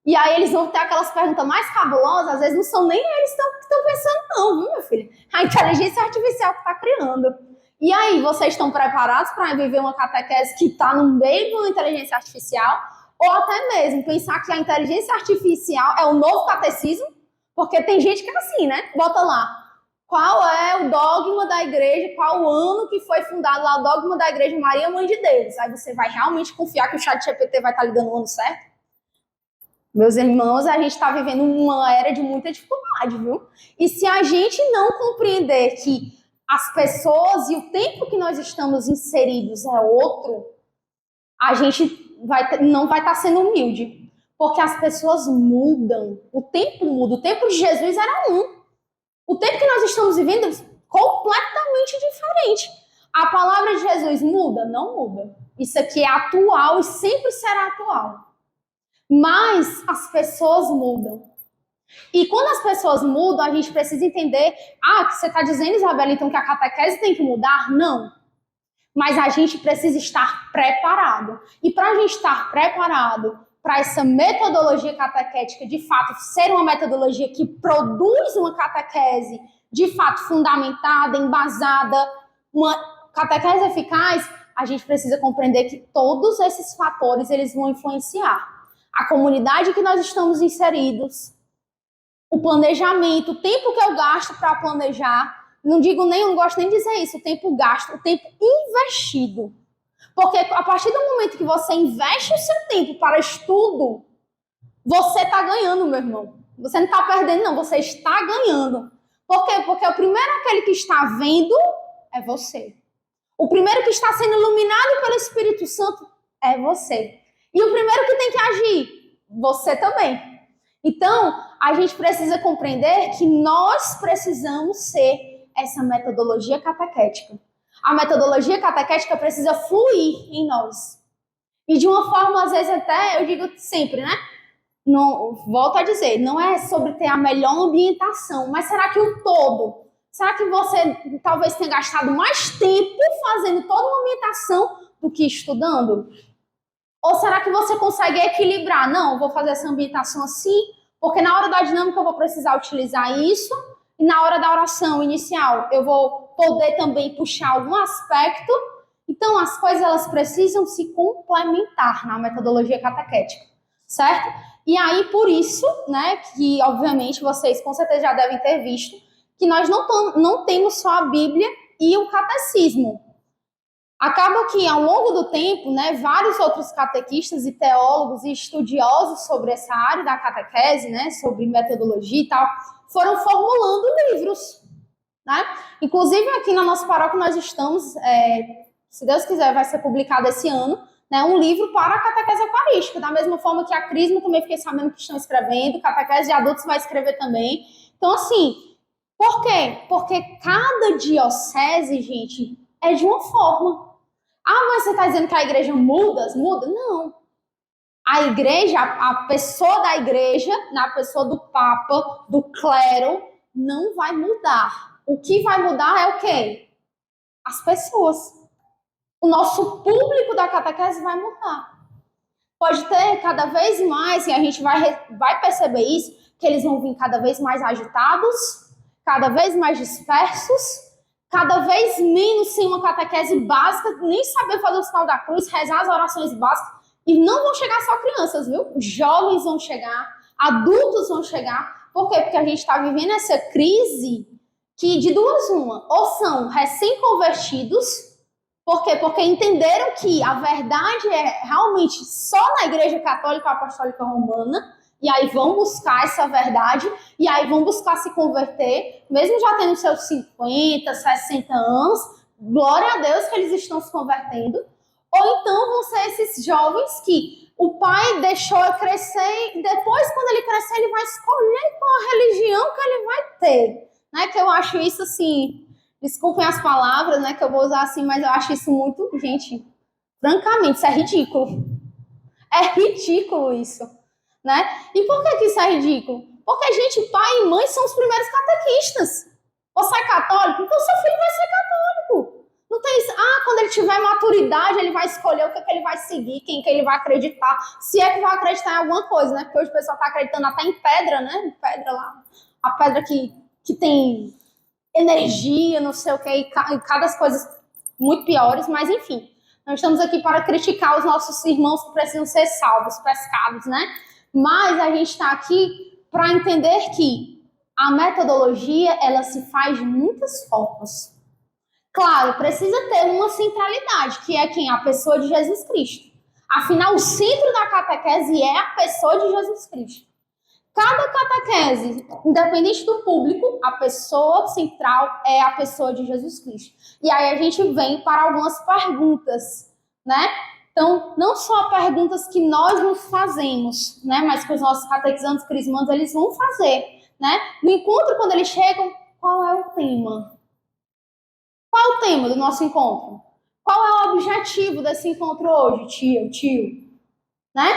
E aí eles vão ter aquelas perguntas mais cabulosas, às vezes não são nem eles que estão pensando, não, viu, meu filho? A inteligência artificial que está criando. E aí, vocês estão preparados para viver uma catequese que está no meio de uma inteligência artificial? Ou até mesmo pensar que a inteligência artificial é o novo catecismo? Porque tem gente que é assim, né? Bota lá. Qual é o dogma da igreja, qual o ano que foi fundado lá o dogma da igreja Maria, Mãe de Deus? Aí você vai realmente confiar que o chat GPT vai estar ligando o ano certo? Meus irmãos, a gente está vivendo uma era de muita dificuldade, viu? E se a gente não compreender que as pessoas e o tempo que nós estamos inseridos é outro, a gente não vai estar sendo humilde. Porque as pessoas mudam, o tempo muda. O tempo de Jesus era um. O tempo que nós estamos vivendo é completamente diferente. A palavra de Jesus muda? Não muda. Isso aqui é atual e sempre será atual. Mas as pessoas mudam. E quando as pessoas mudam, a gente precisa entender, que você está dizendo, Isabela, então que a catequese tem que mudar? Não. Mas a gente precisa estar preparado. E para a gente estar preparado para essa metodologia catequética, de fato, ser uma metodologia que produz uma catequese, de fato, fundamentada, embasada, uma catequese eficaz, a gente precisa compreender que todos esses fatores, eles vão influenciar a comunidade que nós estamos inseridos, o planejamento, o tempo que eu gasto para planejar, não gosto nem de dizer isso, o tempo gasto, o tempo investido. Porque a partir do momento que você investe o seu tempo para estudo, você está ganhando, meu irmão. Você não está perdendo, não, você está ganhando. Por quê? Porque o primeiro aquele que está vendo é você. O primeiro que está sendo iluminado pelo Espírito Santo é você. E o primeiro que tem que agir, você também. Então, a gente precisa compreender que nós precisamos ser essa metodologia catequética. A metodologia catequética precisa fluir em nós. E de uma forma, às vezes até, eu digo sempre, né? Não, volto a dizer, não é sobre ter a melhor ambientação, mas será que o todo? Será que você talvez tenha gastado mais tempo fazendo toda uma ambientação do que estudando? Ou será que você consegue equilibrar? Não, vou fazer essa ambientação assim, porque na hora da dinâmica eu vou precisar utilizar isso, e na hora da oração inicial eu vou poder também puxar algum aspecto. Então as coisas elas precisam se complementar na metodologia catequética, certo? E aí por isso, né, que obviamente vocês com certeza já devem ter visto, que nós não temos só a Bíblia e o catecismo. Acaba que, ao longo do tempo, né, vários outros catequistas e teólogos e estudiosos sobre essa área da catequese, né, sobre metodologia e tal, foram formulando livros. Né? Inclusive, aqui na nossa paróquia, nós estamos, se Deus quiser, vai ser publicado esse ano, né, um livro para a catequese eucarística, da mesma forma que a Crisma também fiquei sabendo que estão escrevendo, catequese de adultos vai escrever também. Então, assim, por quê? Porque cada diocese, gente, é de uma forma. Ah, mas você está dizendo que a igreja muda? Muda? Não. A igreja, a pessoa da igreja, na pessoa do Papa, do clero, não vai mudar. O que vai mudar é o quê? As pessoas. O nosso público da catequese vai mudar. Pode ter cada vez mais, e a gente vai perceber isso, que eles vão vir cada vez mais agitados, cada vez mais dispersos, cada vez menos sem uma catequese básica, nem saber fazer o sinal da cruz, rezar as orações básicas. E não vão chegar só crianças, viu? Jovens vão chegar, adultos vão chegar. Por quê? Porque a gente está vivendo essa crise que de duas uma. Ou são recém-convertidos. Por quê? Porque entenderam que a verdade é realmente só na Igreja Católica Apostólica Romana. E aí vão buscar essa verdade, e aí vão buscar se converter, mesmo já tendo seus 50, 60 anos, glória a Deus que eles estão se convertendo. Ou então vão ser esses jovens que o pai deixou crescer, e depois, quando ele crescer, ele vai escolher qual a religião que ele vai ter. Né? Que eu acho isso assim, desculpem as palavras, né, que eu vou usar assim, mas eu acho isso muito, gente, francamente, isso é ridículo. É ridículo isso. Né? E por que isso é ridículo? Porque a gente, pai e mãe, são os primeiros catequistas. Você é católico? Então seu filho vai ser católico. Não tem isso. Ah, quando ele tiver maturidade, ele vai escolher o que ele vai seguir, quem que ele vai acreditar. Se é que vai acreditar em alguma coisa, né? Porque hoje o pessoal está acreditando até em pedra, né? Pedra lá. A pedra que tem energia, não sei o que, e cada coisas muito piores, mas enfim. Nós estamos aqui para criticar os nossos irmãos que precisam ser salvos, pescados, né? Mas a gente está aqui para entender que a metodologia, ela se faz de muitas formas. Claro, precisa ter uma centralidade, que é quem? A pessoa de Jesus Cristo. Afinal, o centro da catequese é a pessoa de Jesus Cristo. Cada catequese, independente do público, a pessoa central é a pessoa de Jesus Cristo. E aí a gente vem para algumas perguntas, né? Então, não só perguntas que nós nos fazemos, né, mas que os nossos catequizandos crismandos eles vão fazer, né? No encontro, quando eles chegam, qual é o tema? Qual é o tema do nosso encontro? Qual é o objetivo desse encontro hoje, tio? Né?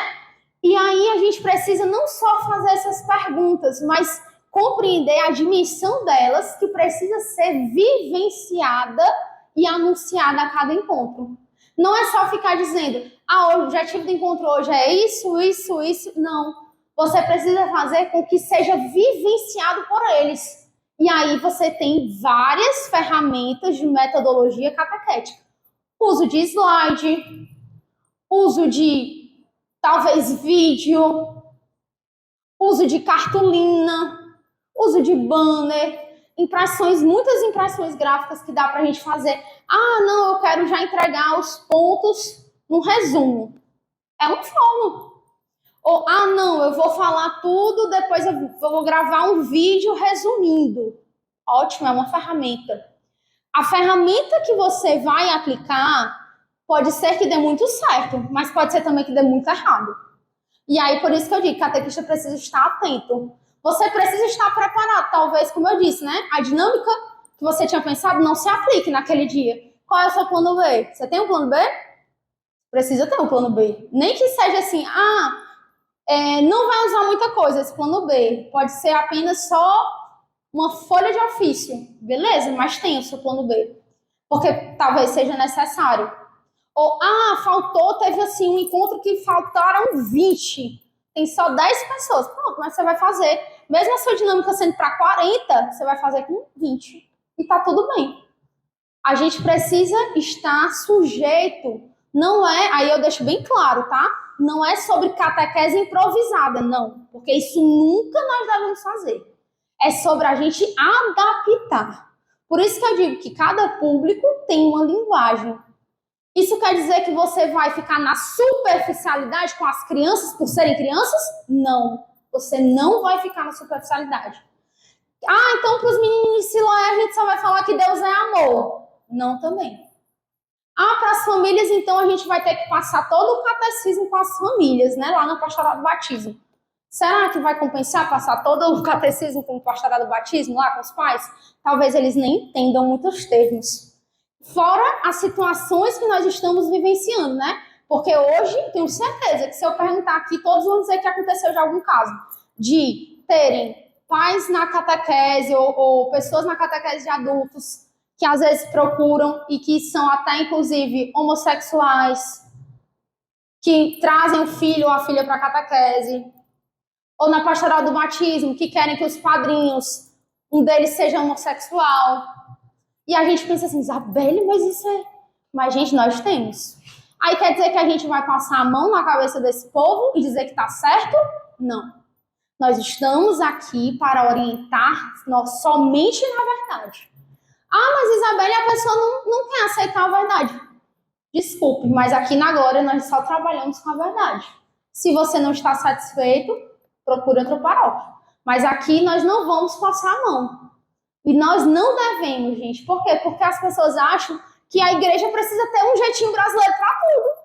E aí a gente precisa não só fazer essas perguntas, mas compreender a dimensão delas que precisa ser vivenciada e anunciada a cada encontro. Não é só ficar dizendo, o objetivo do encontro hoje é isso. Não. Você precisa fazer com que seja vivenciado por eles. E aí você tem várias ferramentas de metodologia catequética. Uso de slide, uso de, talvez, vídeo, uso de cartolina, uso de banner, muitas impressões gráficas que dá pra gente fazer. Não, eu quero já entregar os pontos no resumo. É uma forma. Ou, não, eu vou falar tudo, depois eu vou gravar um vídeo resumindo. Ótimo, é uma ferramenta. A ferramenta que você vai aplicar pode ser que dê muito certo, mas pode ser também que dê muito errado. E aí, por isso que eu digo que o catequista precisa estar atento. Você precisa estar preparado, talvez, como eu disse, né? A dinâmica que você tinha pensado não se aplique naquele dia. Qual é o seu plano B? Você tem um plano B? Precisa ter um plano B. Nem que seja assim, não vai usar muita coisa esse plano B. Pode ser apenas só uma folha de ofício. Beleza, mas tem o seu plano B. Porque talvez seja necessário. Ou, faltou, teve assim um encontro que faltaram 20. Tem só 10 pessoas. Pronto, mas você vai fazer. Mesmo a sua dinâmica sendo para 40, você vai fazer com 20. E tá tudo bem. A gente precisa estar sujeito. Não é, aí eu deixo bem claro, tá? Não é sobre catequese improvisada, não. Porque isso nunca nós devemos fazer. É sobre a gente adaptar. Por isso que eu digo que cada público tem uma linguagem. Isso quer dizer que você vai ficar na superficialidade com as crianças por serem crianças? Não. Você não vai ficar na superficialidade. Então para os meninos de Siloé a gente só vai falar que Deus é amor. Não também. Para as famílias, então, a gente vai ter que passar todo o catecismo com as famílias, né? Lá no pastorado do batismo. Será que vai compensar passar todo o catecismo com o pastorado do batismo lá com os pais? Talvez eles nem entendam muitos termos. Fora as situações que nós estamos vivenciando, né? Porque hoje, tenho certeza que se eu perguntar aqui, todos vão dizer que aconteceu já algum caso de terem pais na catequese ou pessoas na catequese de adultos que às vezes procuram e que são até, inclusive, homossexuais, que trazem o filho ou a filha para a catequese, ou na pastoral do batismo, que querem que os padrinhos, um deles seja homossexual. E a gente pensa assim, Isabelle, mas isso é... Mas, gente, nós temos. Aí quer dizer que a gente vai passar a mão na cabeça desse povo e dizer que está certo? Não. Nós estamos aqui para orientar somente na verdade. Mas Isabelle, a pessoa não quer aceitar a verdade. Desculpe, mas aqui na Glória nós só trabalhamos com a verdade. Se você não está satisfeito, procure outra paróquia. Mas aqui nós não vamos passar a mão. E nós não devemos, gente. Por quê? Porque as pessoas acham que a igreja precisa ter um jeitinho brasileiro para tudo.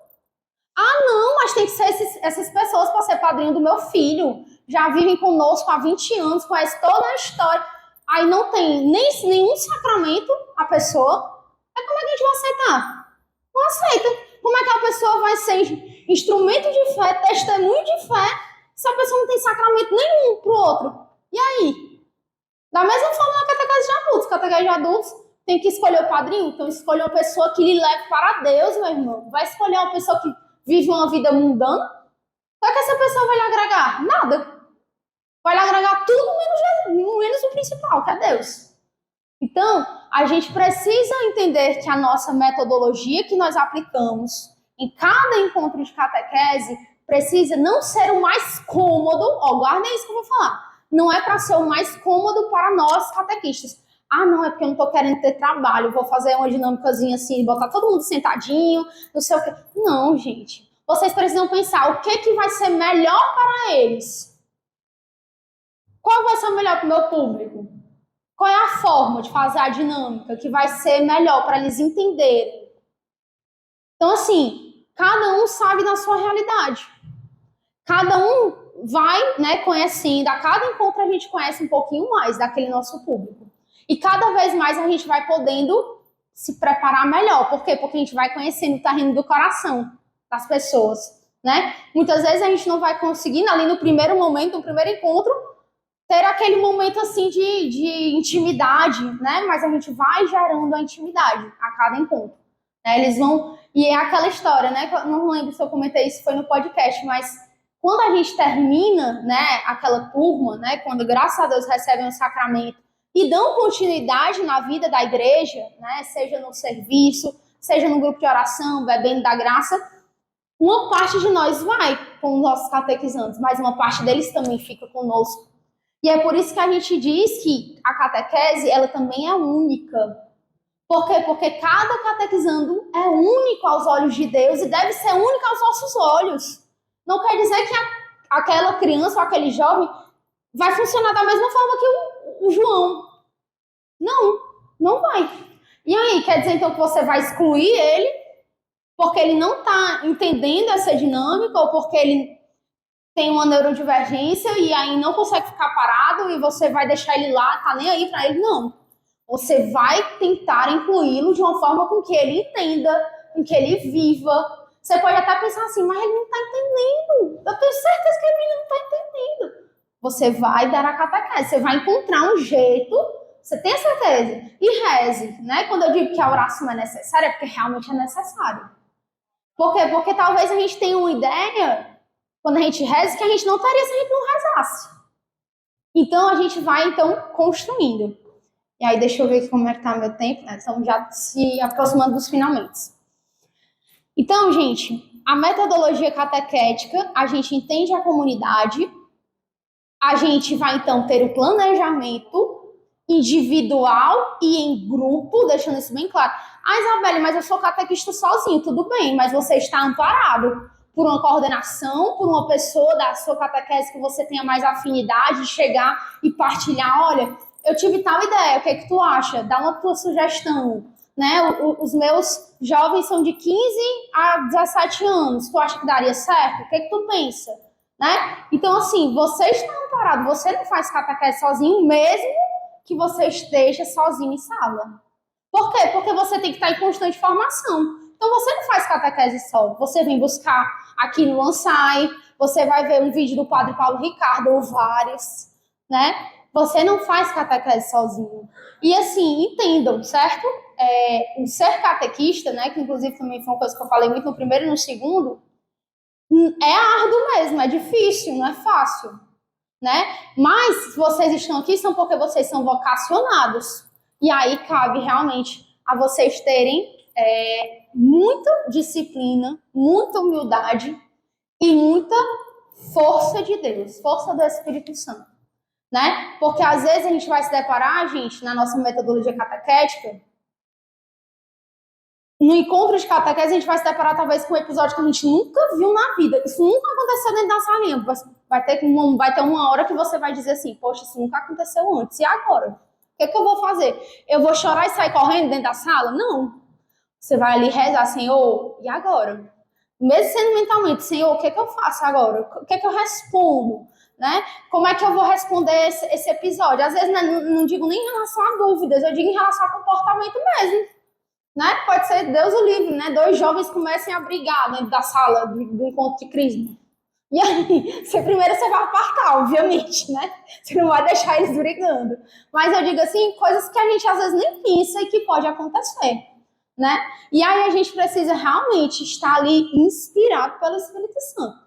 Não, mas tem que ser essas pessoas para ser padrinho do meu filho. Já vivem conosco há 20 anos, conhecem toda a história. Aí não tem nenhum sacramento a pessoa. Como é que a gente vai aceitar? Não aceita. Como é que a pessoa vai ser instrumento de fé, testemunho de fé, se a pessoa não tem sacramento nenhum pro outro? E aí? Da mesma forma na catequese de adultos. Catequese de adultos tem que escolher o padrinho, então escolhe uma pessoa que lhe leve para Deus, meu irmão. Vai escolher uma pessoa que vive uma vida mundana? O que essa pessoa vai lhe agregar? Nada. Vai lhe agregar tudo menos o principal, que é Deus. Então, a gente precisa entender que a nossa metodologia que nós aplicamos em cada encontro de catequese precisa não ser o mais cômodo, guardem isso que eu vou falar, não é para ser o mais cômodo para nós catequistas. Não, é porque eu não estou querendo ter trabalho, vou fazer uma dinâmicazinha assim, botar todo mundo sentadinho, não sei o quê. Não, gente. Vocês precisam pensar o que vai ser melhor para eles. Qual vai ser melhor para o meu público? Qual é a forma de fazer a dinâmica que vai ser melhor para eles entenderem? Então, assim, cada um sabe da sua realidade. Cada um vai, né, conhecendo. A cada encontro a gente conhece um pouquinho mais daquele nosso público. E cada vez mais a gente vai podendo se preparar melhor. Por quê? Porque a gente vai conhecendo o terreno do coração das pessoas, né? Muitas vezes a gente não vai conseguindo ali no primeiro momento, no primeiro encontro, ter aquele momento assim de intimidade, né? Mas a gente vai gerando a intimidade a cada encontro. Né? Eles vão... E é aquela história, né? Eu não lembro se eu comentei isso, foi no podcast, mas quando a gente termina, né, aquela turma, né? Quando, graças a Deus, recebem o sacramento e dão continuidade na vida da igreja, né? Seja no serviço, seja no grupo de oração, bebendo da graça, uma parte de nós vai com os nossos catequizantes, mas uma parte deles também fica conosco. E é por isso que a gente diz que a catequese, ela também é única. Por quê? Porque cada catequizando é único aos olhos de Deus e deve ser único aos nossos olhos. Não quer dizer que aquela criança ou aquele jovem vai funcionar da mesma forma que o João. Não vai. E aí, quer dizer então que você vai excluir ele porque ele não está entendendo essa dinâmica ou porque ele tem uma neurodivergência e aí não consegue ficar parado e você vai deixar ele lá, tá nem aí para ele? Não. Você vai tentar incluí-lo de uma forma com que ele entenda, com que ele viva. Você pode até pensar assim, mas ele não está entendendo. Eu tenho certeza que ele não está entendendo. Você vai dar a catequese, você vai encontrar um jeito, você tem certeza. E reze, né? Quando eu digo que a oração é necessária, é porque realmente é necessário. Por quê? Porque talvez a gente tenha uma ideia, quando a gente reza, que a gente não teria se a gente não rezasse. Então, a gente vai, construindo. E aí, deixa eu ver aqui como é que tá meu tempo, né? Estamos já se aproximando dos finalmente. Então, gente, a metodologia catequética, a gente entende a comunidade, a gente vai, então, ter o planejamento individual e em grupo, deixando isso bem claro. Ah, Isabelle, mas eu sou catequista sozinho, tudo bem, mas você está amparado por uma coordenação, por uma pessoa da sua catequese que você tenha mais afinidade de chegar e partilhar, olha, eu tive tal ideia, o que é que tu acha? Dá uma tua sugestão, né? Os meus jovens são de 15 a 17 anos, tu acha que daria certo? O que é que tu pensa? Né? Então, assim, você está amparado, você não faz catequese sozinho, mesmo que você esteja sozinho em sala. Por quê? Porque você tem que estar em constante formação. Então, você não faz catequese só. Você vem buscar aqui no Lansai, você vai ver um vídeo do Padre Paulo Ricardo ou vários, né? Você não faz catequese sozinho. E assim, entendam, certo? O ser catequista, né? Que inclusive também foi uma coisa que eu falei muito no primeiro e no segundo, é árduo mesmo, é difícil, não é fácil, né? Mas se vocês estão aqui, são porque vocês são vocacionados. E aí cabe realmente a vocês terem muita disciplina, muita humildade e muita força de Deus, força do Espírito Santo, né? Porque às vezes a gente vai se deparar, gente, na nossa metodologia catequética, no encontro de catequese, a gente vai se deparar talvez com um episódio que a gente nunca viu na vida. Isso nunca aconteceu dentro da salinha. Vai ter uma hora que você vai dizer assim, poxa, isso nunca aconteceu antes. E agora? O que é que eu vou fazer? Eu vou chorar e sair correndo dentro da sala? Não. Você vai ali rezar, Senhor, e agora? Mesmo sentimentalmente, Senhor, o que é que eu faço agora? O que é que eu respondo? Né? Como é que eu vou responder esse episódio? Às vezes não digo nem em relação a dúvidas, eu digo em relação a comportamento mesmo. Né? Pode ser Deus o livre, né? Dois jovens comecem a brigar dentro da sala do encontro de crisma. E aí, primeiro você vai apartar, obviamente, né? Você não vai deixar eles brigando. Mas eu digo assim, coisas que a gente às vezes nem pensa e que pode acontecer, né? E aí a gente precisa realmente estar ali inspirado pelo Espírito Santo,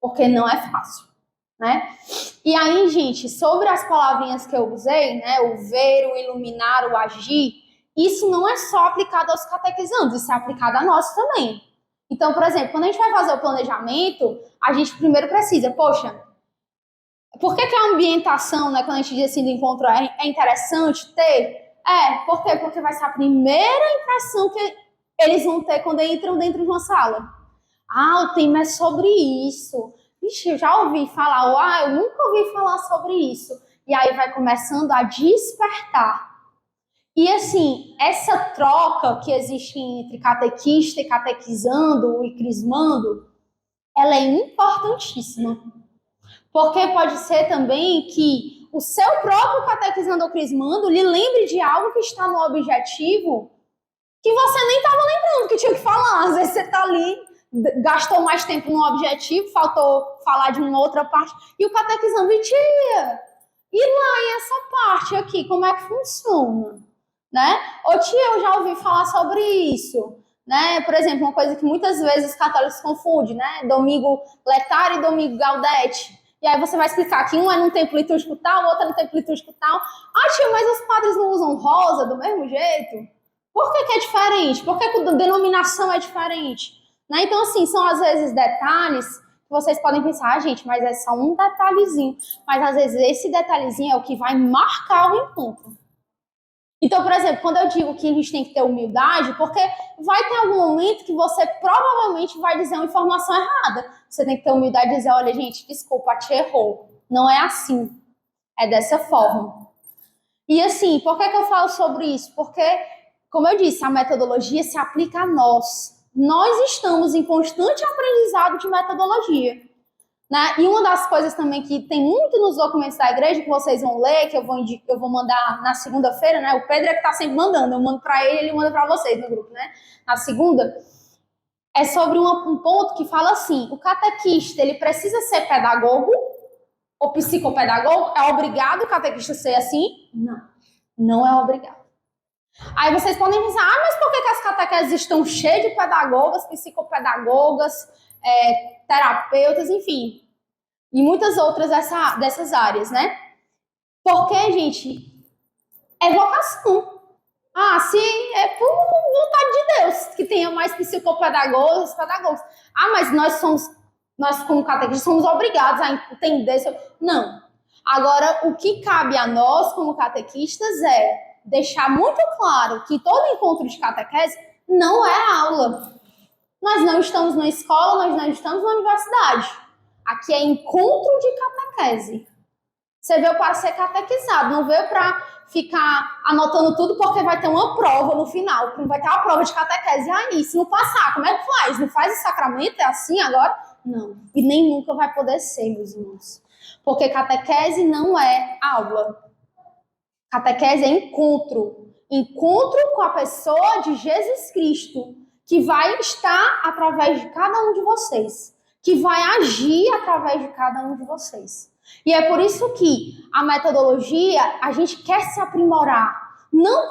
porque não é fácil, né? E aí, gente, sobre as palavrinhas que eu usei, né? O ver, o iluminar, o agir, isso não é só aplicado aos catequizandos, isso é aplicado a nós também. Então, por exemplo, quando a gente vai fazer o planejamento, a gente primeiro precisa, poxa, por que a ambientação, né, quando a gente diz assim do encontro, é interessante ter? Por quê? Porque vai ser a primeira impressão que eles vão ter quando entram dentro de uma sala. Ah, o tema é sobre isso. Vixe, eu já ouvi falar, eu nunca ouvi falar sobre isso. E aí vai começando a despertar. E assim, essa troca que existe entre catequista e catequizando e crismando, ela é importantíssima. Porque pode ser também que o seu próprio catequizando ou crismando lhe lembre de algo que está no objetivo que você nem estava lembrando que tinha que falar. Às vezes você está ali, gastou mais tempo no objetivo, faltou falar de uma outra parte, e o catequizando, tia, e lá e essa parte aqui, como é que funciona? Né? Ô tia, eu já ouvi falar sobre isso, né? Por exemplo, uma coisa que muitas vezes os católicos confundem, né? Domingo letário e domingo gaudete. E aí você vai explicar que um é num tempo litúrgico tal, o outro é no tempo litúrgico tal. Ah, tia, mas os padres não usam rosa do mesmo jeito? Por que é diferente? Por que a denominação é diferente? Né? Então, assim, são às vezes detalhes que vocês podem pensar, gente, mas é só um detalhezinho. Mas às vezes esse detalhezinho é o que vai marcar o encontro. Então, por exemplo, quando eu digo que a gente tem que ter humildade, porque vai ter algum momento que você provavelmente vai dizer uma informação errada. Você tem que ter humildade e dizer, olha, gente, desculpa, a tia errou. Não é assim. É dessa forma. E assim, por que eu falo sobre isso? Porque como eu disse, a metodologia se aplica a nós. Nós estamos em constante aprendizado de metodologia. Né? E uma das coisas também que tem muito nos documentos da igreja, que vocês vão ler, que eu vou mandar na segunda-feira, né? O Pedro é que está sempre mandando, eu mando para ele manda para vocês no grupo, né? Na segunda, é sobre um ponto que fala assim, o catequista, ele precisa ser pedagogo ou psicopedagogo? É obrigado o catequista ser assim? Não, não é obrigado. Aí vocês podem pensar, mas por que as catequeses estão cheias de pedagogas, psicopedagogas, terapeutas, enfim, e muitas outras dessas áreas, né? Porque, gente, é vocação. Se é por vontade de Deus que tenha mais psicopedagogos, pedagogos. Mas nós como catequistas somos obrigados a entender isso. Não. Agora, o que cabe a nós como catequistas é deixar muito claro que todo encontro de catequese não é aula. Nós não estamos na escola, nós não estamos na universidade. Aqui é encontro de catequese. Você veio para ser catequizado, não veio para ficar anotando tudo porque vai ter uma prova no final, vai ter uma prova de catequese. E aí, se não passar, como é que faz? Não faz o sacramento? É assim agora? Não. E nem nunca vai poder ser, meus irmãos. Porque catequese não é aula. Catequese é encontro. Encontro com a pessoa de Jesus Cristo, que vai estar através de cada um de vocês, que vai agir através de cada um de vocês. E é por isso que a metodologia, a gente quer se aprimorar. Não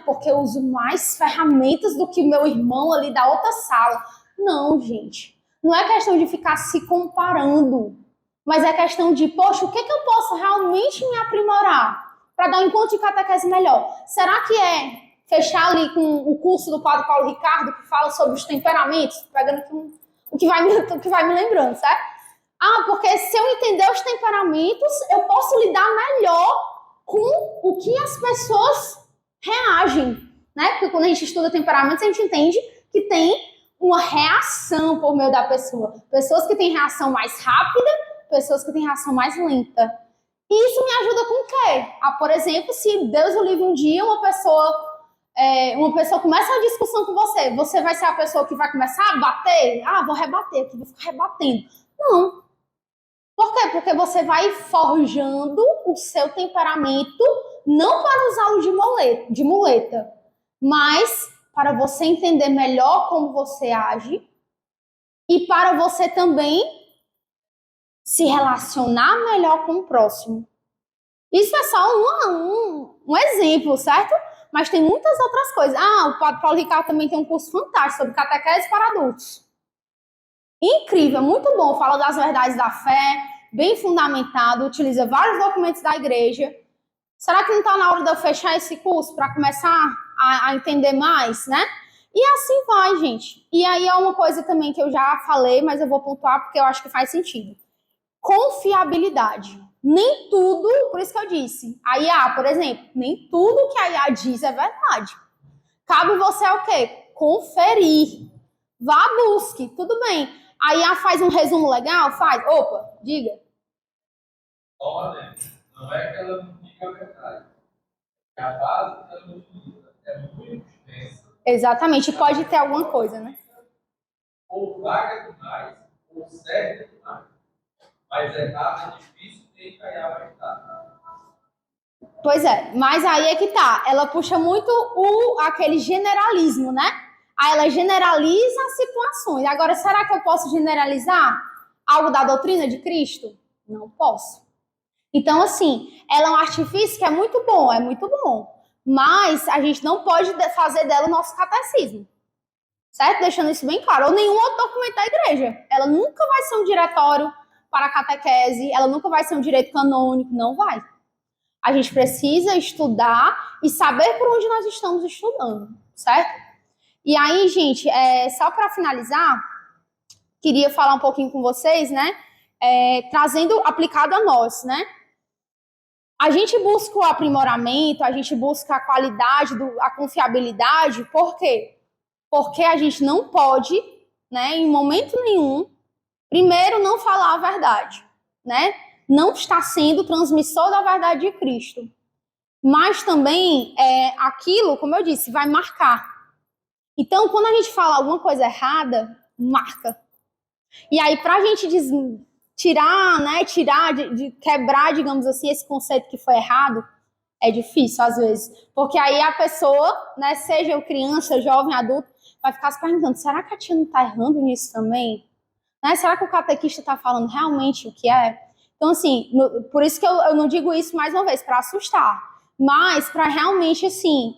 porque eu uso mais ferramentas do que o meu irmão ali da outra sala. Não, gente. Não é questão de ficar se comparando, mas é questão de, poxa, o que eu posso realmente me aprimorar para dar um encontro de catequese melhor? Será que é fechar ali com o curso do Padre Paulo Ricardo, que fala sobre os temperamentos? Pegando aqui o que vai me lembrando, certo? Porque se eu entender os temperamentos, eu posso lidar melhor com o que as pessoas reagem, né? Porque quando a gente estuda temperamentos, a gente entende que tem uma reação por meio da pessoa. Pessoas que têm reação mais rápida, pessoas que têm reação mais lenta. E isso me ajuda com o quê? Por exemplo, se Deus o livre um dia, uma pessoa começa a discussão com você, você vai ser a pessoa que vai começar a bater? Vou rebater aqui, vou ficar rebatendo. Não. Por quê? Porque você vai forjando o seu temperamento, não para usá-lo de muleta, mas para você entender melhor como você age e para você também se relacionar melhor com o próximo. Isso é só um exemplo, certo? Mas tem muitas outras coisas. O Padre Paulo Ricardo também tem um curso fantástico sobre catequese para adultos. Incrível, muito bom. Fala das verdades da fé, bem fundamentado, utiliza vários documentos da igreja. Será que não está na hora de eu fechar esse curso para começar a entender mais, né? E assim vai, gente. E aí é uma coisa também que eu já falei, mas eu vou pontuar porque eu acho que faz sentido. Confiabilidade. Nem tudo, por isso que eu disse. A IA, por exemplo, nem tudo que a IA diz é verdade. Cabe você o quê? Conferir. Vá, busque, tudo bem. A IA faz um resumo legal? Faz. Opa, diga. Olha, não é que ela não diga a verdade. A base da notícia é muito extensa. Exatamente, pode ter alguma coisa, né? Ou vaga demais, ou certa demais. Mas errado é difícil ter que calhar mais tarde. Pois é, mas aí é que tá. Ela puxa muito aquele generalismo, né? Aí ela generaliza as situações. Agora, será que eu posso generalizar algo da doutrina de Cristo? Não posso. Então, assim, ela é um artifício que é muito bom. Mas a gente não pode fazer dela o nosso catecismo. Certo? Deixando isso bem claro. Ou nenhum outro documento da igreja. Ela nunca vai ser um diretório para a catequese, ela nunca vai ser um direito canônico, não vai. A gente precisa estudar e saber por onde nós estamos estudando, certo? E aí, gente, só para finalizar, queria falar um pouquinho com vocês, né? Trazendo aplicado a nós, né? A gente busca o aprimoramento, a gente busca a qualidade, a confiabilidade, por quê? Porque a gente não pode, né, em momento nenhum, primeiro, não falar a verdade, né? Não está sendo transmissor da verdade de Cristo. mas também aquilo, como eu disse, vai marcar. Então, quando a gente fala alguma coisa errada, marca. E aí, para a gente tirar, quebrar, digamos assim, esse conceito que foi errado, é difícil às vezes. Porque aí a pessoa, né, seja criança, jovem, adulto, vai ficar se perguntando, será que a tia não está errando nisso também? Né? Será que o catequista está falando realmente o que é? Então, assim, por isso que eu não digo isso mais uma vez, para assustar, mas para realmente, assim,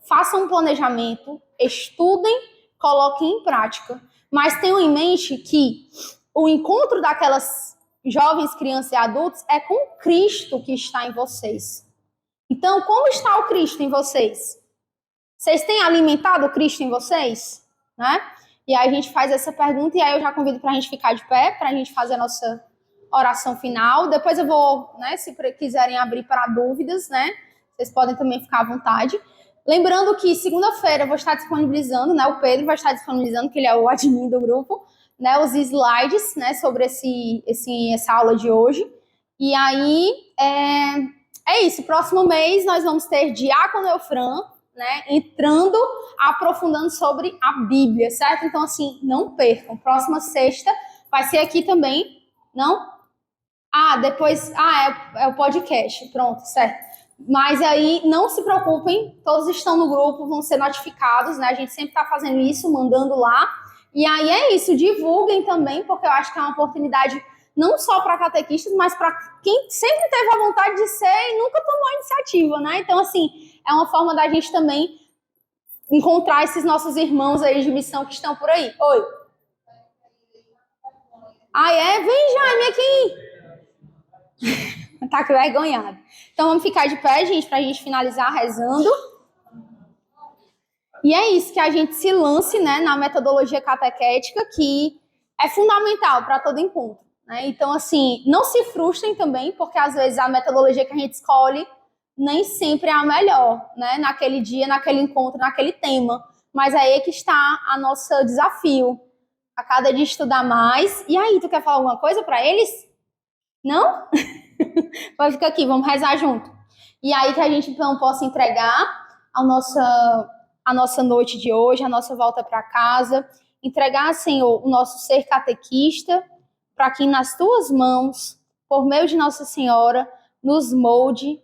façam um planejamento, estudem, coloquem em prática. Mas tenham em mente que o encontro daquelas jovens, crianças e adultos é com Cristo que está em vocês. Então, como está o Cristo em vocês? Vocês têm alimentado o Cristo em vocês? Né? E aí a gente faz essa pergunta e aí eu já convido para a gente ficar de pé, para a gente fazer a nossa oração final. Depois eu vou, né, se quiserem abrir para dúvidas, né? Vocês podem também ficar à vontade. Lembrando que segunda-feira eu vou estar disponibilizando, né? O Pedro vai estar disponibilizando, que ele é o admin do grupo, né? Os slides, né? Sobre essa aula de hoje. E aí, é isso. Próximo mês nós vamos ter Diácono Eufran, né? Entrando, aprofundando sobre a Bíblia, certo? Então, assim, não percam. Próxima sexta vai ser aqui também, não? Depois, é o podcast, pronto, certo. Mas aí, não se preocupem, todos estão no grupo, vão ser notificados, né? A gente sempre está fazendo isso, mandando lá. E aí é isso, divulguem também, porque eu acho que é uma oportunidade não só para catequistas, mas para quem sempre teve a vontade de ser e nunca tomou a iniciativa, né? Então, assim, é uma forma da gente também encontrar esses nossos irmãos aí de missão que estão por aí. Oi. Vem, Jaime, aqui. Tá vergonhado. Então vamos ficar de pé, gente, pra gente finalizar rezando. E é isso, que a gente se lance, né, na metodologia catequética, que é fundamental para todo encontro, né? Então, assim, não se frustrem também, porque às vezes a metodologia que a gente escolhe nem sempre é a melhor, né? Naquele dia, naquele encontro, naquele tema. Mas aí é que está o nosso desafio. A cada dia estudar mais. E aí, tu quer falar alguma coisa para eles? Não? Vai ficar aqui, vamos rezar junto. E aí que a gente então possa entregar a nossa noite de hoje, a nossa volta para casa, entregar, Senhor, o nosso ser catequista, para que nas tuas mãos, por meio de Nossa Senhora, nos molde,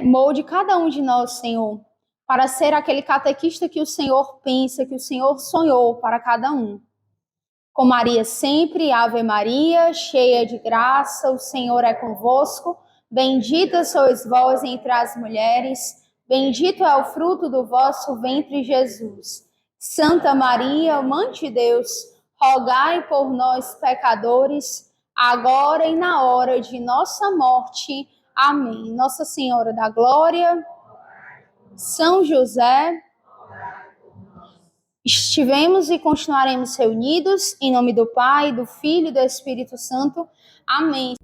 molde cada um de nós, Senhor, para ser aquele catequista que o Senhor pensa, que o Senhor sonhou para cada um. Com Maria sempre, Ave Maria, cheia de graça, o Senhor é convosco. Bendita sois vós entre as mulheres, bendito é o fruto do vosso ventre, Jesus. Santa Maria, Mãe de Deus, rogai por nós, pecadores, agora e na hora de nossa morte. Amém. Nossa Senhora da Glória, São José, estivemos e continuaremos reunidos em nome do Pai, do Filho e do Espírito Santo. Amém.